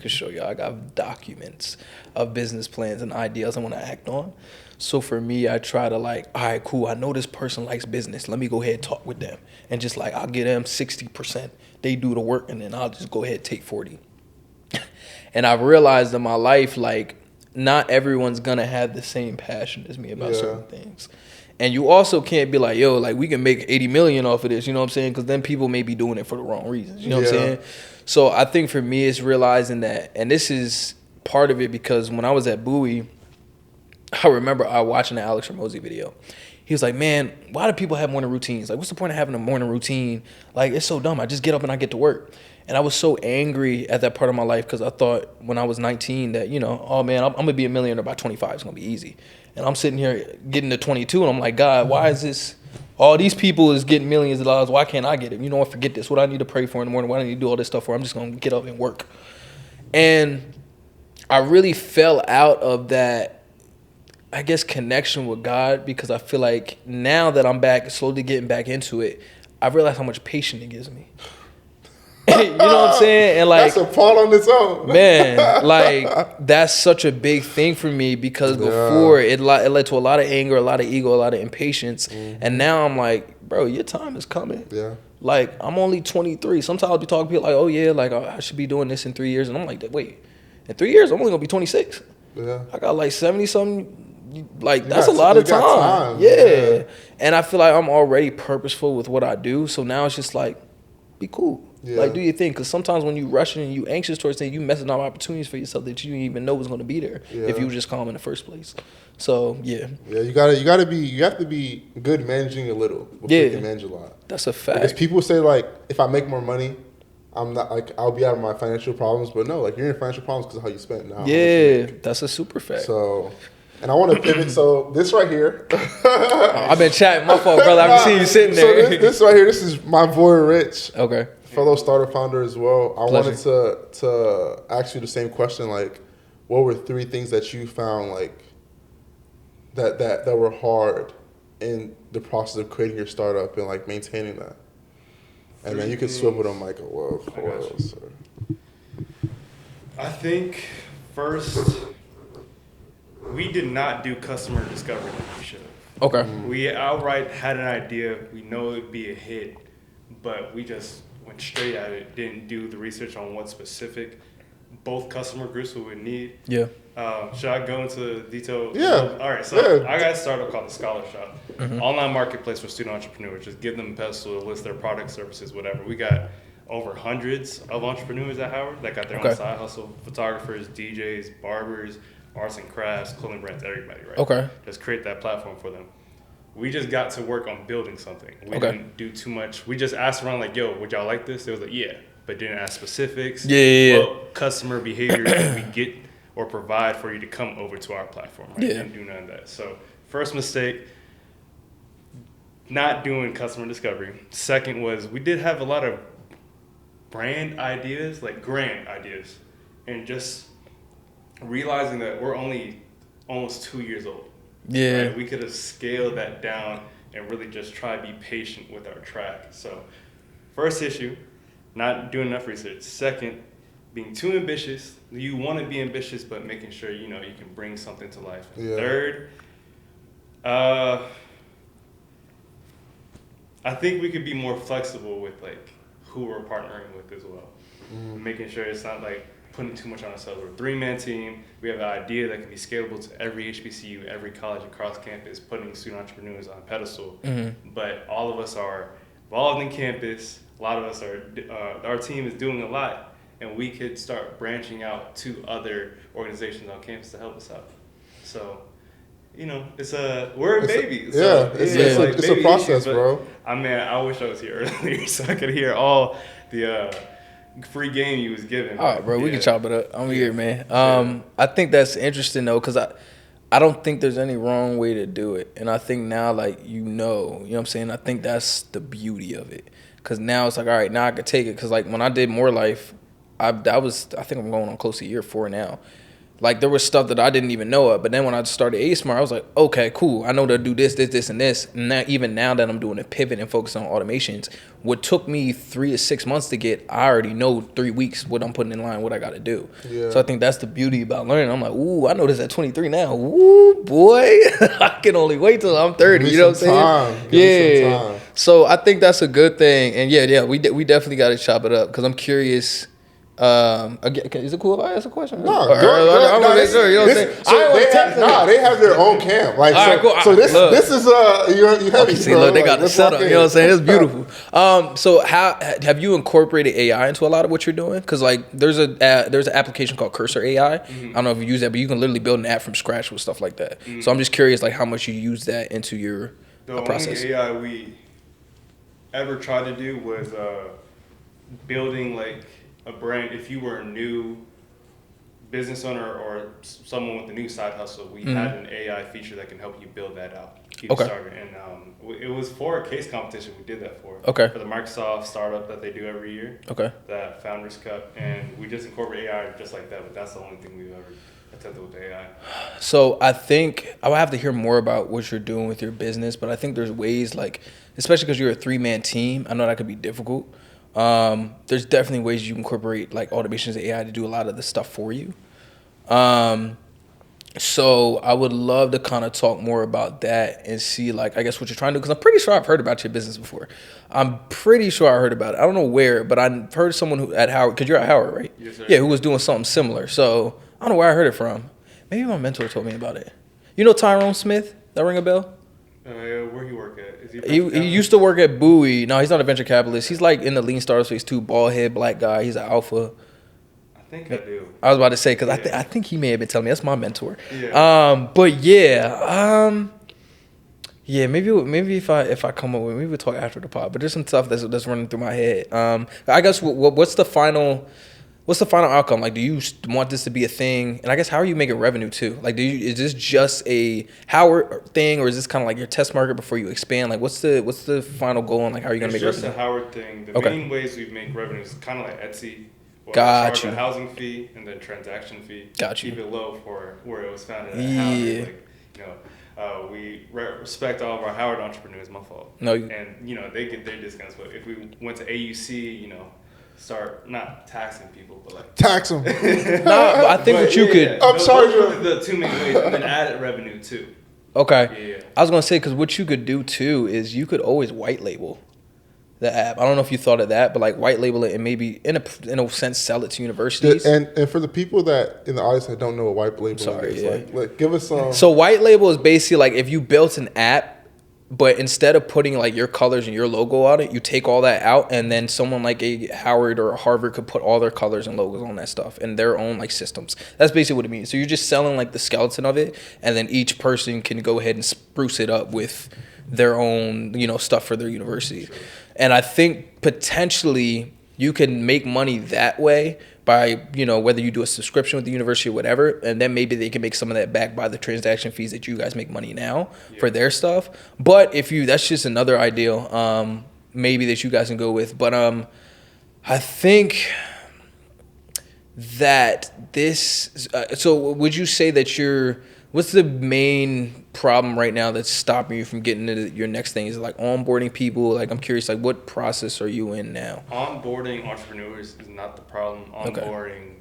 show y'all, I got documents of business plans and ideas I want to act on. So for me, I try to all right, cool, I know this person likes business. Let me go ahead and talk with them. And just I'll get them 60%. They do the work, and then I'll just go ahead and take 40. And I've realized in my life, not everyone's gonna have the same passion as me about certain things. And you also can't be like, yo, we can make 80 million off of this, you know what I'm saying? Because then people may be doing it for the wrong reasons, you know what I'm saying? So I think for me, it's realizing that, and this is part of it because when I was at Bowie, I remember watching the Alex Ramosi video. He was like, man, why do people have morning routines? What's the point of having a morning routine? It's so dumb. I just get up and I get to work. And I was so angry at that part of my life because I thought when I was 19 that, oh, man, I'm going to be a millionaire by 25. It's going to be easy. And I'm sitting here getting to 22, and I'm like, God, why is this? All these people is getting millions of dollars. Why can't I get it? You know what? Forget this. What do I need to pray for in the morning? What do I need to do all this stuff for? I'm just going to get up and work. And I really fell out of that, I guess, connection with God because I feel like now that I'm back, slowly getting back into it, I realize how much patience it gives me. You know what I'm saying? And that's a part on its own. Man, that's such a big thing for me because before it led to a lot of anger, a lot of ego, a lot of impatience. And now I'm like, bro, your time is coming. Yeah. I'm only 23. Sometimes I'll be talking to people oh yeah, I should be doing this in 3 years. And I'm like, wait, in 3 years, I'm only going to be 26. Yeah. I got 70 something. That's a lot of time. Yeah. And I feel like I'm already purposeful with what I do. So now it's just be cool. Yeah. Do your thing, because sometimes when you rushing and you anxious towards things, you messing up opportunities for yourself that you didn't even know was going to be there if you were just calm in the first place. So yeah, you have to be good managing a little before you can manage a lot. That's a fact. Because people say if I make more money, I'm not I'll be out of my financial problems, but no, you're in financial problems because of how you spend now. Yeah, that's a super fact. So. And I want to pivot. So this right here. I've been chatting. My fault, brother. I've been seeing you sitting there. So this right here, this is my boy Rich. Okay. Fellow startup founder as well. I wanted to ask you the same question. What were 3 things that you found that were hard in the process of creating your startup and maintaining that? And then you can swivel them like a world. I think first, we did not do customer discovery like we should have. Okay. We outright had an idea. We know it would be a hit, but we just went straight at it. Didn't do the research on what specific both customer groups we would need. Yeah. Should I go into detail? Yeah. All right. So I got a startup called the Scholar Shop, online marketplace for student entrepreneurs. Just give them a pedestal to list their products, services, whatever. We got over hundreds of entrepreneurs at Howard that got their own side hustle: photographers, DJs, barbers, arts and crafts, clothing brands, everybody, right? Okay. Just create that platform for them. We just got to work on building something. We didn't do too much. We just asked around yo, would y'all like this? They was yeah, but didn't ask specifics. What customer behavior can we get or provide for you to come over to our platform, right? Didn't do none of that. So first mistake, not doing customer discovery. Second was we did have a lot of brand ideas, grand ideas, and just realizing that we're only almost 2 years old. Yeah. Right? We could have scaled that down and really just try to be patient with our track. So first issue, not doing enough research. Second, being too ambitious. You want to be ambitious, but making sure, you can bring something to life. Yeah. Third, I think we could be more flexible with who we're partnering with as well. Making sure it's not like putting too much on ourselves. We're a 3-man team. We have an idea that can be scalable to every HBCU, every college across campus, putting student entrepreneurs on a pedestal. But all of us are involved in campus. A lot of us are, our team is doing a lot, and we could start branching out to other organizations on campus to help us out. So, you know, we're a baby. So it's a process, bro. I mean, I wish I was here earlier so I could hear all the free game you was giving. All right, bro, we can chop it up. I'm here, man. I think that's interesting though, because I don't think there's any wrong way to do it, and I think now, like, you know what I'm saying. I think that's the beauty of it, because now it's like, all right, now I could take it. Because like when I did More Life, I think I'm going on close to year 4 now. Like, there was stuff that I didn't even know of. But then when I started A-Smart, I was like, okay, cool. I know to do this, and this. And now, even now that I'm doing a pivot and focus on automations, what took me 3 to 6 months to get, I already know 3 weeks what I'm putting in line, what I got to do. Yeah. So I think that's the beauty about learning. I'm like, ooh, I know this at 23 now. Ooh, boy. I can only wait till I'm 30. You know what I'm saying? Yeah. So I think that's a good thing. And yeah, we definitely got to chop it up, because I'm curious. Again, is it cool if I ask a question? No, I'm gonna make sure. You know what I'm saying? They have their own camp. Like, so this is you have see, look, they got the setup. You know what I'm saying? It's beautiful. So how have you incorporated AI into a lot of what you're doing? Because like there's an application called Cursor AI. I don't know if you use that, but you can literally build an app from scratch with stuff like that. So I'm just curious, like, how much you use that into your process. The only AI we ever tried to do was building like a brand. If you were a new business owner or someone with a new side hustle, we had an AI feature that can help you build that out. Keep started. And it was for a case competition we did that for. For the Microsoft startup that they do every year. That Founders Cup. And we just incorporate AI just like that, but that's the only thing we've ever attempted with AI. So I think I would have to hear more about what you're doing with your business, but I think there's ways, like, especially because you're a 3-man team, I know that could be difficult. There's definitely ways you can incorporate like automations and AI to do a lot of the stuff for you. So I would love to kind of talk more about that and see, like, I guess what you're trying to do, because I'm pretty sure I've heard about your business before. I'm pretty sure I heard about it. I don't know where, but I heard someone who at Howard, because you're at Howard, right? Yes, sir. Yeah, who was doing something similar. So I don't know where I heard it from. Maybe my mentor told me about it. You know Tyrone Smith? That ring a bell? Where he work at? Is he used to work at Bowie. No, he's not a venture capitalist. He's like in the lean startup space too. Bald head, black guy. He's an alpha. I think I do. I was about to say, because I think he may have been telling me. That's my mentor. Yeah. But yeah. Yeah, maybe if I come up with, maybe we'll talk after the pod. But there's some stuff that's running through my head. I guess what's the final outcome? Like, do you want this to be a thing? And I guess, how are you making revenue too? Like, is this just a Howard thing, or is this kind of like your test market before you expand? Like, what's the final goal, and like, how are you gonna make revenue? It's just a Howard thing. The main ways we make revenue is kind of like Etsy. Got you. A housing fee and then transaction fee. Got you. Keep it low for where it was founded at Howard. Like, we respect all of our Howard entrepreneurs. My fault. No. And they get their discounts, but if we went to AUC, start not taxing people, but like tax them. No, I think what you could. I'm sorry, the 2 main ways, and then added revenue too. Okay. Yeah. I was gonna say, because what you could do too is you could always white label the app. I don't know if you thought of that, but like white label it and maybe in a sense sell it to universities. And for the people that in the audience that don't know what white label is, like give us some. So white label is basically like if you built an app, but instead of putting like your colors and your logo on it, you take all that out, and then someone like a Howard or a Harvard could put all their colors and logos on that stuff in their own like systems. That's basically what it means. So you're just selling like the skeleton of it, and then each person can go ahead and spruce it up with their own, stuff for their university. Sure. And I think potentially you can make money that way by, whether you do a subscription with the university or whatever, and then maybe they can make some of that back by the transaction fees that you guys make money now for their stuff. But that's just another ideal, maybe that you guys can go with. But I think that this, so would you say that what's the main problem right now that's stopping you from getting into your next thing? Is it like onboarding people? Like, I'm curious, like, what process are you in now? Onboarding entrepreneurs is not the problem. Onboarding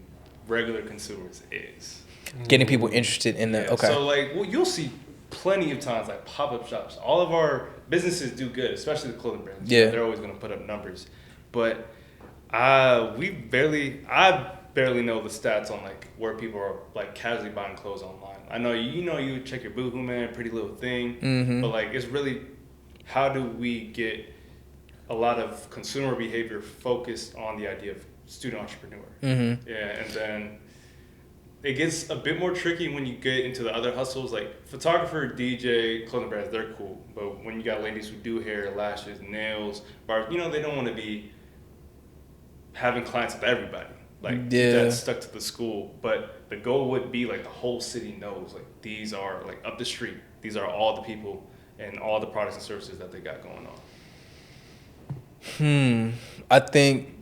regular consumers is. Getting people interested in that. Okay. So like, you'll see plenty of times like pop-up shops. All of our businesses do good, especially the clothing brands. Yeah. They're always going to put up numbers. but I barely know the stats on like where people are like casually buying clothes online. I know you check your Boohoo Man, Pretty Little Thing, but like it's really how do we get a lot of consumer behavior focused on the idea of student entrepreneur. Yeah, and then it gets a bit more tricky when you get into the other hustles like photographer, DJ, clothing brands. They're cool, but when you got ladies who do hair, lashes, nails, bars, they don't want to be having clients with everybody. Like that's stuck to the school, but the goal would be like the whole city knows like these are like up the street. These are all the people and all the products and services that they got going on. I think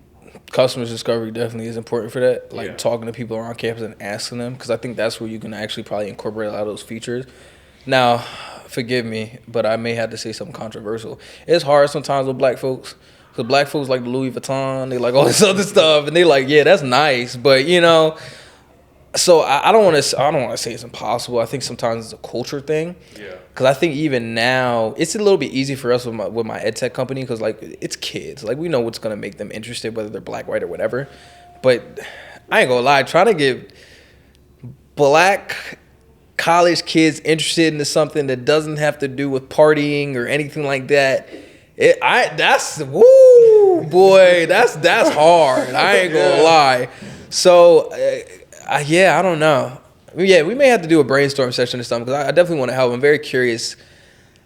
customer discovery definitely is important for that. Like talking to people around campus and asking them, because I think that's where you can actually probably incorporate a lot of those features. Now, forgive me, but I may have to say something controversial. It's hard sometimes with black folks. Because black folks like the Louis Vuitton, they like all this other stuff, and they like, yeah, that's nice, but so I don't want to say it's impossible. I think sometimes it's a culture thing. Yeah. Because I think even now it's a little bit easy for us with my ed tech company because like it's kids, like we know what's gonna make them interested, whether they're black, white, or whatever. But I ain't gonna lie, trying to get black college kids interested into something that doesn't have to do with partying or anything like that. That's hard. I ain't gonna lie. So, I don't know. Yeah, we may have to do a brainstorm session or something because I definitely want to help. I'm very curious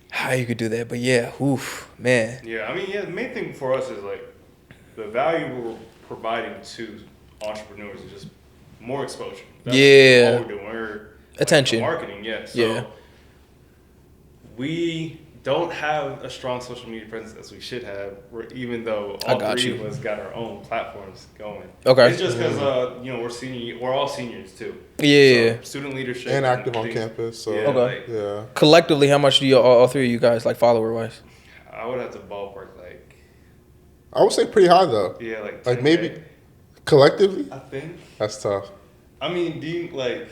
how you could do that. But yeah, man. Yeah, I mean, the main thing for us is like the value we're providing to entrepreneurs is just more exposure. That's all we're doing. We're attention, marketing. Yeah. So we don't have a strong social media presence as we should have, even though all three of us got our own platforms going. Okay. It's just because we're all seniors too. Yeah. So student leadership and active on campus. So collectively, how much do you all three of you guys like follower wise? I would have to ballpark like. I would say pretty high though. Yeah, like 10K. Like maybe collectively. I think that's tough. I mean, do you like?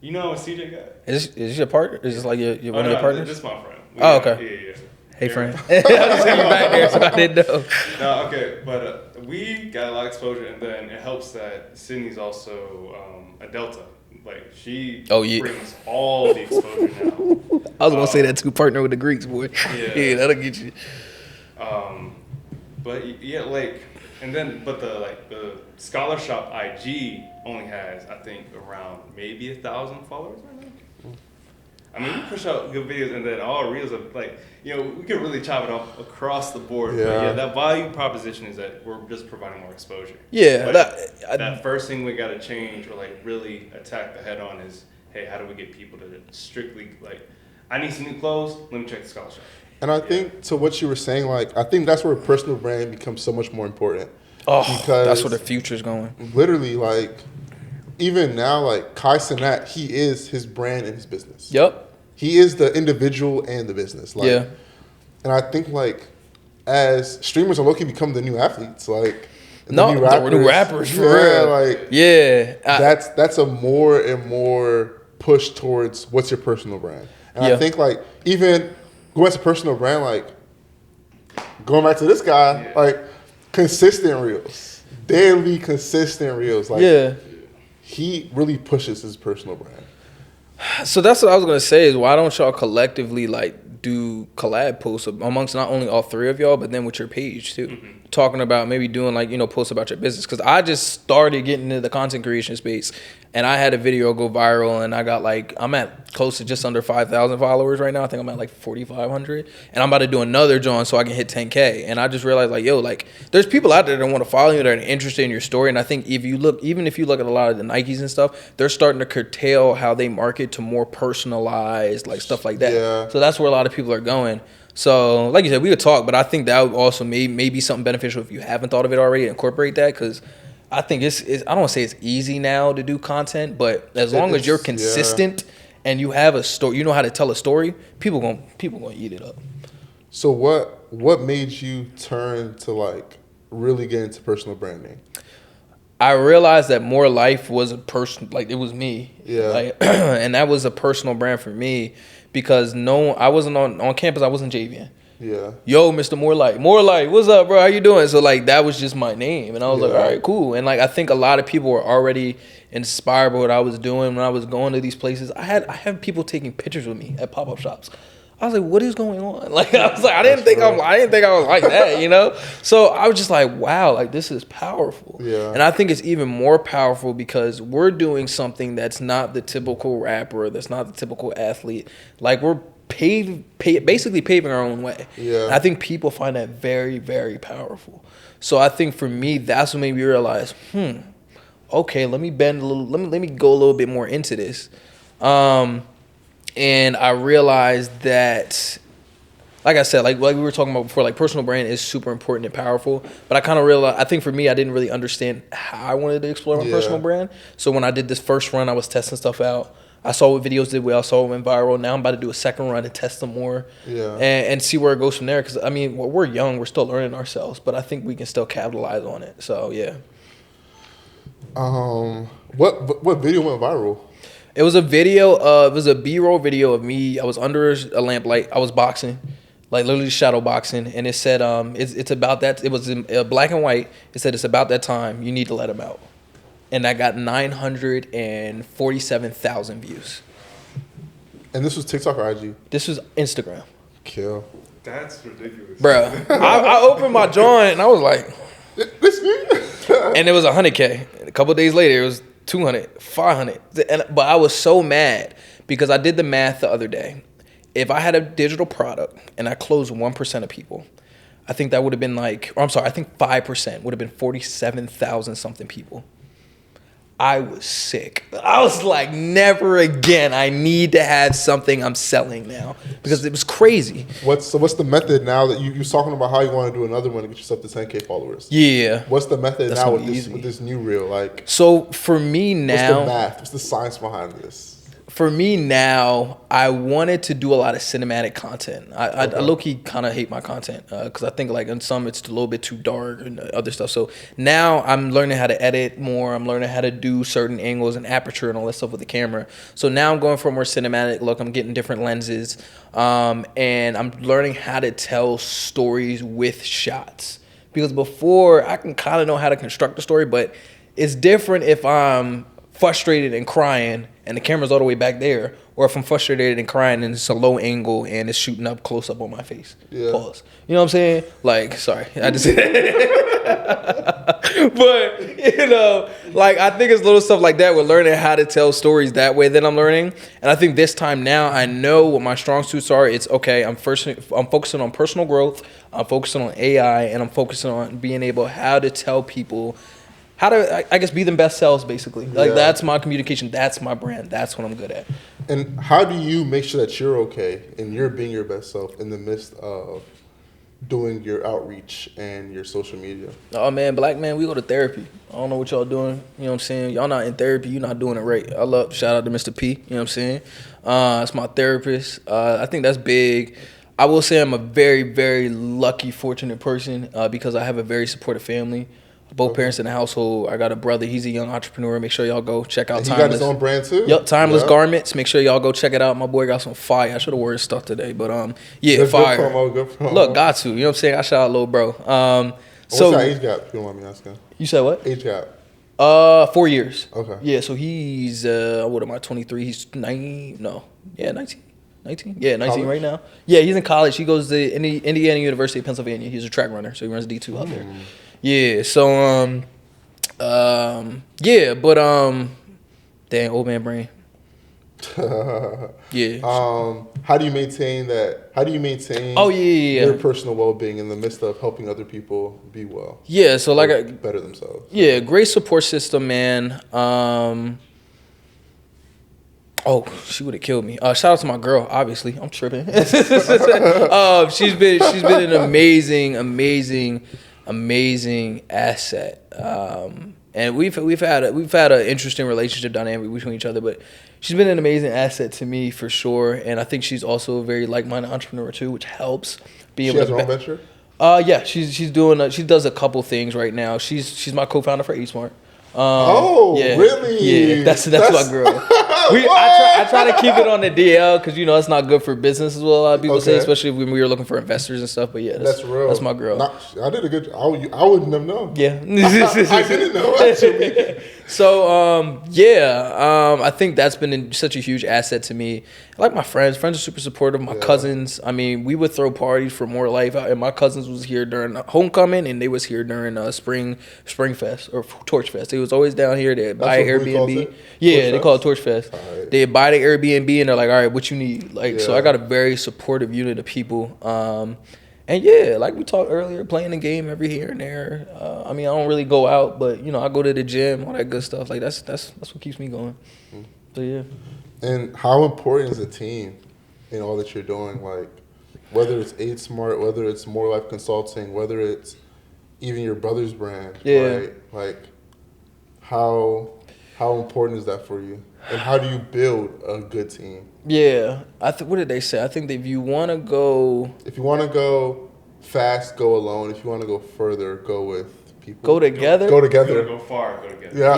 You know a CJ guy? Is this your partner? Is this like your one of your partners? This is my friend. Okay. Yeah. Hey, friend. I just came back there, so I didn't know. No, okay, but we got a lot of exposure, and then it helps that Sydney's also a Delta. Like she brings all the exposure now. I was gonna say that too. Partner with the Greeks, boy. Yeah, that'll get you. But yeah, like, and then the Scholar Shop IG only has I think around maybe 1,000 followers right now. I mean, we push out good videos, and then all reels of like, we can really chop it off across the board. Yeah. But that value proposition is that we're just providing more exposure. Yeah. That first thing we got to change or like really attack the head on is, hey, how do we get people to strictly like, I need some new clothes, let me check the Scholar Shop. And I think to what you were saying, like, I think that's where personal brand becomes so much more important. Oh, because that's where the future's going. Literally, like, even now, like Kai Cenat, he is his brand and his business. Yep. He is the individual and the business. Like, and I think like as streamers are low-key become the new athletes, like new rappers for real. Like that's a more and more push towards what's your personal brand. And I think like even going to personal brand, like going back to this guy, like consistent reels, daily consistent reels. Like he really pushes his personal brand. So that's what I was gonna say is why don't y'all collectively like do collab posts amongst not only all three of y'all but then with your page too, talking about maybe doing like posts about your business, because I just started getting into the content creation space and I had a video go viral and I got like I'm at close to just under 5,000 followers right now. I think I'm at like 4,500 and I'm about to do another John so I can hit 10K. And I just realized like like there's people out there that want to follow you that are interested in your story. And I think if you look at a lot of the Nikes and stuff, they're starting to curtail how they market to more personalized like stuff like that. Yeah. So that's where a lot of people are going. So like you said, we could talk, but I think that would also may be something beneficial if you haven't thought of it already, incorporate that, because I think it's I don't want to say it's easy now to do content, but as long as you're consistent and you have a story, you know how to tell a story, people gonna eat it up. So what made you turn to like really get into personal branding? I realized that More Life was a person, like it was me. Yeah. Like, and that was a personal brand for me because I wasn't on campus. I wasn't Jaivien. Yeah. Yo, Mr. More Light, what's up, bro? How you doing? So like that was just my name, and I was like, all right, cool. And like I think a lot of people were already inspired by what I was doing when I was going to these places. I had people taking pictures with me at pop-up shops. I was like, what is going on? Like I was like, I didn't think I was like that, you know? So I was just like, wow, like this is powerful. Yeah. And I think it's even more powerful because we're doing something that's not the typical rapper, that's not the typical athlete. Like we're basically paving our own way. Yeah. And I think people find that very, very powerful. So I think for me, that's what made me realize, okay, let me bend a little, let me go a little bit more into this. And I realized that, like I said, like we were talking about before, like personal brand is super important and powerful. But I kind of realized, I think for me, I didn't really understand how I wanted to explore my personal brand. So when I did this first run, I was testing stuff out. I saw what videos did well. I saw what went viral. Now I'm about to do a second run to test them more, and see where it goes from there. Because I mean, we're young, we're still learning ourselves, but I think we can still capitalize on it. So yeah. What video went viral? It was a video. It was a B-roll video of me. I was under a lamplight. I was boxing, like literally shadow boxing, and it said, it's about that. It was in black and white. It said it's about that time. You need to let him out. And I got 947,000 views. And this was TikTok or IG? This was Instagram. Kill. That's ridiculous. Bruh, I opened my joint and I was like, this me? and it was 100K. A couple of days later, it was 200, 500. But I was so mad because I did the math the other day. If I had a digital product and I closed 1% of people, I think that would have been I think 5% would have been 47,000 something people. I was sick. I was like, never again. I need to have something I'm selling now because it was crazy. What's the method now that you're talking about how you want to do another one to get yourself to 10K followers? Yeah. What's the method now with this new reel? Like, so for me now, what's the math? What's the science behind this? For me now, I wanted to do a lot of cinematic content. I low-key kind of hate my content because I think like in some it's a little bit too dark and other stuff. So now I'm learning how to edit more. I'm learning how to do certain angles and aperture and all that stuff with the camera. So now I'm going for a more cinematic look. I'm getting different lenses, and I'm learning how to tell stories with shots. Because before I can kind of know how to construct a story, but it's different if I'm frustrated and crying and the camera's all the way back there, or if I'm frustrated and crying and it's a low angle and it's shooting up close up on my face. Yeah. Pause. You know what I'm saying? Like, sorry, I just but you know, like I think it's little stuff like that. We're learning how to tell stories that way that I'm learning. And I think this time now I know what my strong suits are. It's okay, I'm focusing on personal growth, I'm focusing on AI, and I'm focusing on being able how to tell people how to, I guess, be them best selves, basically. Like, that's my communication. That's my brand. That's what I'm good at. And how do you make sure that you're okay and you're being your best self in the midst of doing your outreach and your social media? Oh, man, black man, we go to therapy. I don't know what y'all doing. You know what I'm saying? Y'all not in therapy. You're not doing it right. Shout out to Mr. P. You know what I'm saying? It's my therapist. I think that's big. I will say I'm a very, very lucky, fortunate person because I have a very supportive family. Both parents in the household. I got a brother. He's a young entrepreneur. Make sure y'all go check out Timeless. He got his own brand too? Yep, Timeless Garments. Make sure y'all go check it out. My boy got some fire. I should have worn his stuff today, but yeah, fire. Good promo. Look, got to. You know what I'm saying? I shout out little bro. What's your age gap, if you don't mind me asking? You said what? Age gap. 4 years. Okay. Yeah, so he's, what am I, 23? He's 19. Yeah, 19. 19? Yeah, 19 college? Right now. Yeah, he's in college. He goes to Indiana University of Pennsylvania. He's a track runner, so he runs D2 out there. Yeah, so, dang, old man brain. Yeah. How do you maintain that? How do you maintain your personal well-being in the midst of helping other people be well? Yeah, so like better themselves. Yeah, great support system, man. Oh, she would have killed me. Shout out to my girl, obviously. I'm tripping. She's been an amazing asset. And we've had an interesting relationship dynamic between each other, but she's been an amazing asset to me for sure. And I think she's also a very like-minded entrepreneur too, which helps. She has her own venture? Yeah, she's doing. She does a couple things right now. She's my co-founder for eSmart. Really? Yeah, that's my girl. I try to keep it on the DL because you know it's not good for business as well. A lot of people say, especially when we were looking for investors and stuff. But yeah, that's real. That's my girl. I did a good. I wouldn't have known. Yeah, I didn't know actually. So I think that's been such a huge asset to me. I like my friends. Friends are super supportive. My cousins. I mean, we would throw parties for More Life, and my cousins was here during homecoming, and they was here during Spring Fest or Torch Fest. They was always down here. They buy an Airbnb. Yeah, they call it Torch Fest. Right. They buy the Airbnb, and they're like, "All right, what you need?" Like, so I got a very supportive unit of people. And yeah, like we talked earlier, playing the game every here and there. I mean, I don't really go out, but you know, I go to the gym, all that good stuff. Like that's what keeps me going. So yeah. And how important is a team in all that you're doing? Like, whether it's 8 Smart, whether it's More Life Consulting, whether it's even your brother's brand, right? Like, how important is that for you? And how do you build a good team? Yeah, what did they say? I think that if you want to go fast, go alone. If you want to go further, go with people. Go together. Go together. Go far. Go together. Yeah.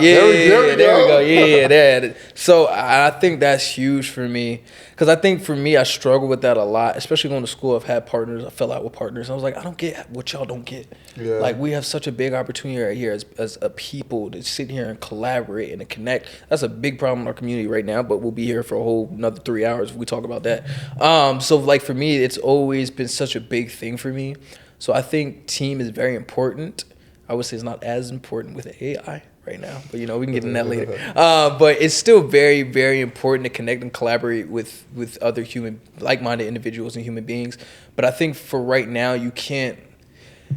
There we go. Yeah, that. So I think that's huge for me because I think for me I struggle with that a lot, especially going to school. I've had partners. I fell out with partners. I was like, I don't get what y'all don't get. Yeah. Like we have such a big opportunity right here as a people to sit here and collaborate and to connect. That's a big problem in our community right now, but we'll be here for a whole another 3 hours if we talk about that. So like for me, it's always been such a big thing for me. So I think team is very important. I would say it's not as important with AI right now, but you know, we can get into that later. But it's still very, very important to connect and collaborate with other like-minded individuals and human beings. But I think for right now, you can't,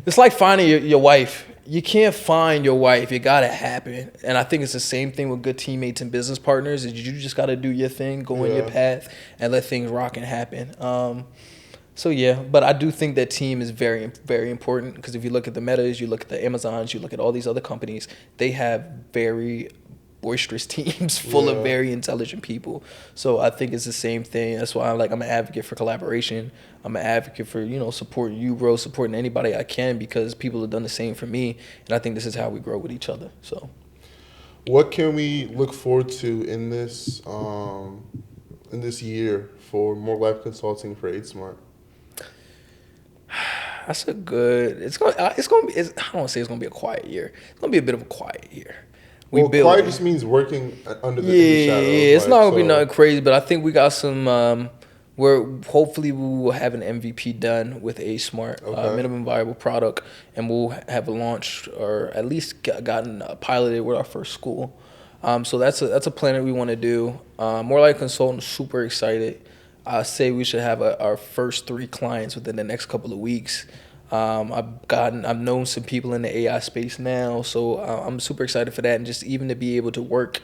it's like finding your wife. You can't find your wife. It got to happen. And I think it's the same thing with good teammates and business partners is you just got to do your thing, go in your path, and let things rock and happen. So yeah, but I do think that team is very, very important because if you look at the Metas, you look at the Amazons, you look at all these other companies, they have very boisterous teams full of very intelligent people. So I think it's the same thing. That's why I'm an advocate for collaboration. I'm an advocate for, you know, supporting you, bro, supporting anybody I can because people have done the same for me. And I think this is how we grow with each other. So what can we look forward to in this year for More Life Consulting for 8 Smart? That's a good. It's gonna be. I don't want to say it's gonna be a quiet year. It's gonna be a bit of a quiet year. Quiet just means working under the shadows. Yeah. It's not gonna be nothing crazy, but I think we got some. Where hopefully we will have an MVP done with a smart minimum viable product, and we'll have a launch or at least gotten piloted with our first school. So that's a plan that we want to do. More Like Consultant, super excited. I say we should have our first 3 clients within the next couple of weeks. I've known some people in the AI space now, so I'm super excited for that, and just even to be able to work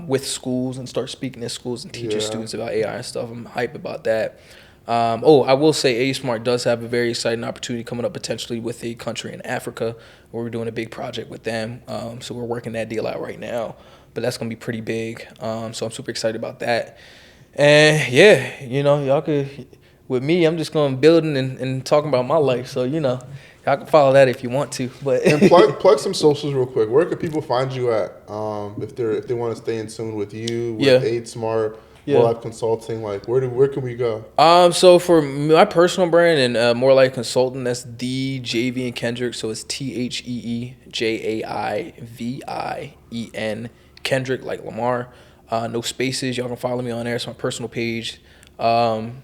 with schools and start speaking at schools and teaching students about AI and stuff. I'm hype about that. I will say A Smart does have a very exciting opportunity coming up potentially with a country in Africa where we're doing a big project with them. So we're working that deal out right now, but that's gonna be pretty big. So I'm super excited about that. And yeah, you know, y'all could, with me, I'm just going building and talking about my life. So, you know, y'all can follow that if you want to. But and plug some socials real quick. Where can people find you at if they want to stay in tune with you, with 8 Smart, More Life Consulting? Like, where can we go? So for my personal brand and More Life Consultant, that's the Jaivien Kendrick. So it's TheeJaivien Kendrick, like Lamar. No spaces. Y'all can follow me on there. It's my personal page. I'm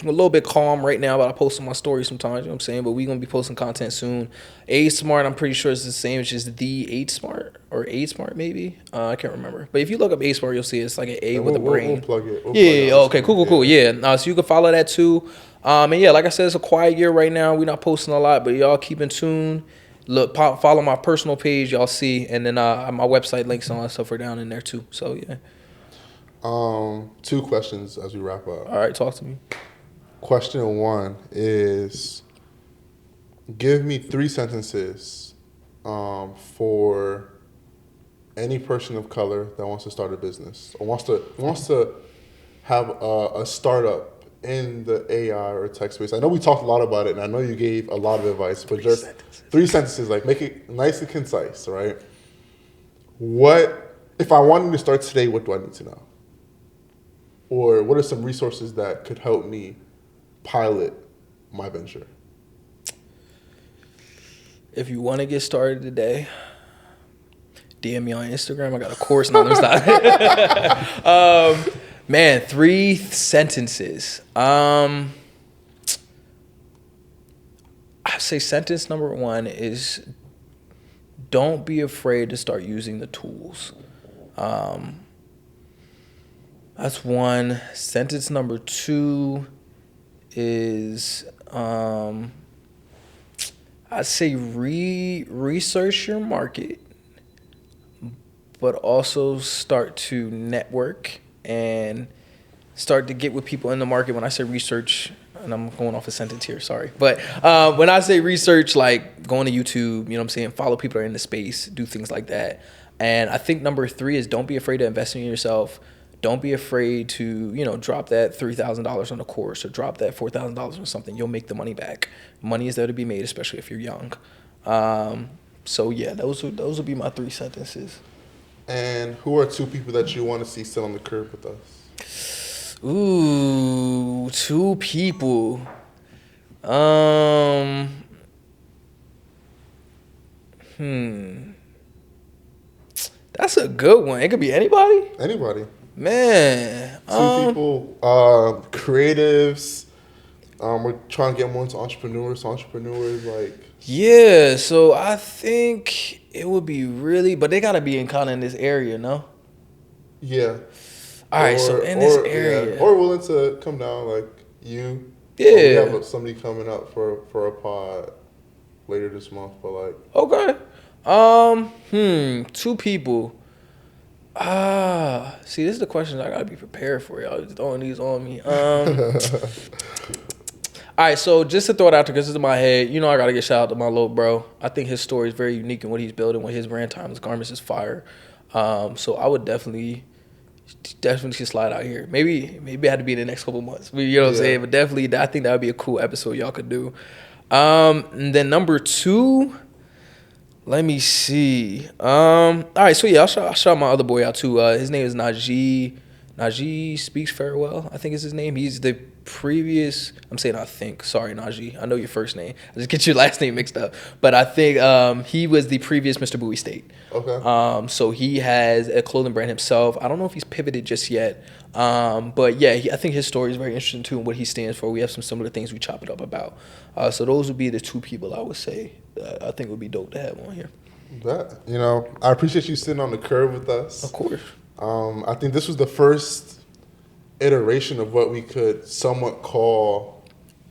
a little bit calm right now, but I post on my story sometimes, you know what I'm saying? But we're going to be posting content soon. 8 Smart, I'm pretty sure it's the same. It's just the 8 Smart or 8 Smart maybe. I can't remember. But if you look up 8 Smart, you'll see it's like an A with a brain. We'll plug it. Okay, cool. Yeah. So you can follow that too. And yeah, like I said, it's a quiet year right now. We're not posting a lot, but y'all keep in tune. Look, follow my personal page, y'all see, and then my website links and all that stuff are down in there too. So yeah. 2 questions as we wrap up. All right, talk to me. Question 1 is, give me 3 sentences for any person of color that wants to start a business or wants to have a startup in the AI or tech space. I know we talked a lot about it, and I know you gave a lot of advice, but just 3 sentences, like make it nice and concise, right? If I wanted to start today, what do I need to know? or what are some resources that could help me pilot my venture? If you want to get started today, DM me on Instagram. I got a course. No, there's not. Man, 3 sentences. I say sentence number 1 is don't be afraid to start using the tools. That's 1. Sentence number 2 is I'd say research your market, but also start to network and start to get with people in the market. When I say research, and I'm going off a sentence here, sorry. But when I say research, like going to YouTube, you know what I'm saying, follow people that are in the space, do things like that. And I think number 3 is don't be afraid to invest in yourself. Don't be afraid to, drop that $3,000 on a course or drop that $4,000 on something. You'll make the money back. Money is there to be made, especially if you're young. So yeah, those would be my 3 sentences. And who are 2 people that you want to see sit on the curb with us? Ooh, 2 people. That's a good one. It could be anybody? Anybody. Man. 2 people, creatives. We're trying to get more into entrepreneurs. Yeah, so I think it would be but they got to be in this area, no? Yeah. All right, so in this area. Yeah. Or willing to come down, like you. Yeah. We have somebody coming up for a pod later this month, but like. Okay. 2 people. See, this is the questions I gotta be prepared for. Y'all just throwing these on me. All right, so just to throw it out there, because it's in my head, I gotta get shout out to my little bro. I think his story is very unique in what he's building with his brand Timeless Garments is fire. So I would definitely should slide out here. Maybe it had to be in the next couple months. You know what I'm saying? But definitely, I think that would be a cool episode y'all could do. And then number 2. Let me see. All right, so yeah, I'll shout my other boy out too. His name is Najee. Najee Speaks Farewell, I think is his name. He's the previous. I'm saying I think. Sorry, Najee. I know your first name. I just get your last name mixed up. But I think he was the previous Mr. Bowie State. Okay. So he has a clothing brand himself. I don't know if he's pivoted just yet. But yeah, I think his story is very interesting too, and what he stands for. We have some similar things we chop it up about. So those would be the 2 people I would say I think would be dope to have on here. I appreciate you sitting on the curb with us. Of course. I think this was the first iteration of what we could somewhat call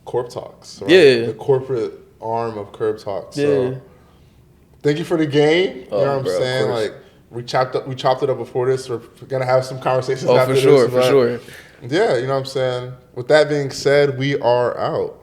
CurbTalks. Right? Yeah. The corporate arm of CurbTalks. Yeah. So thank you for the game. You know what I'm saying? Like we chopped it up before this. We're gonna have some conversations after this. For sure. Yeah, you know what I'm saying? With that being said, we are out.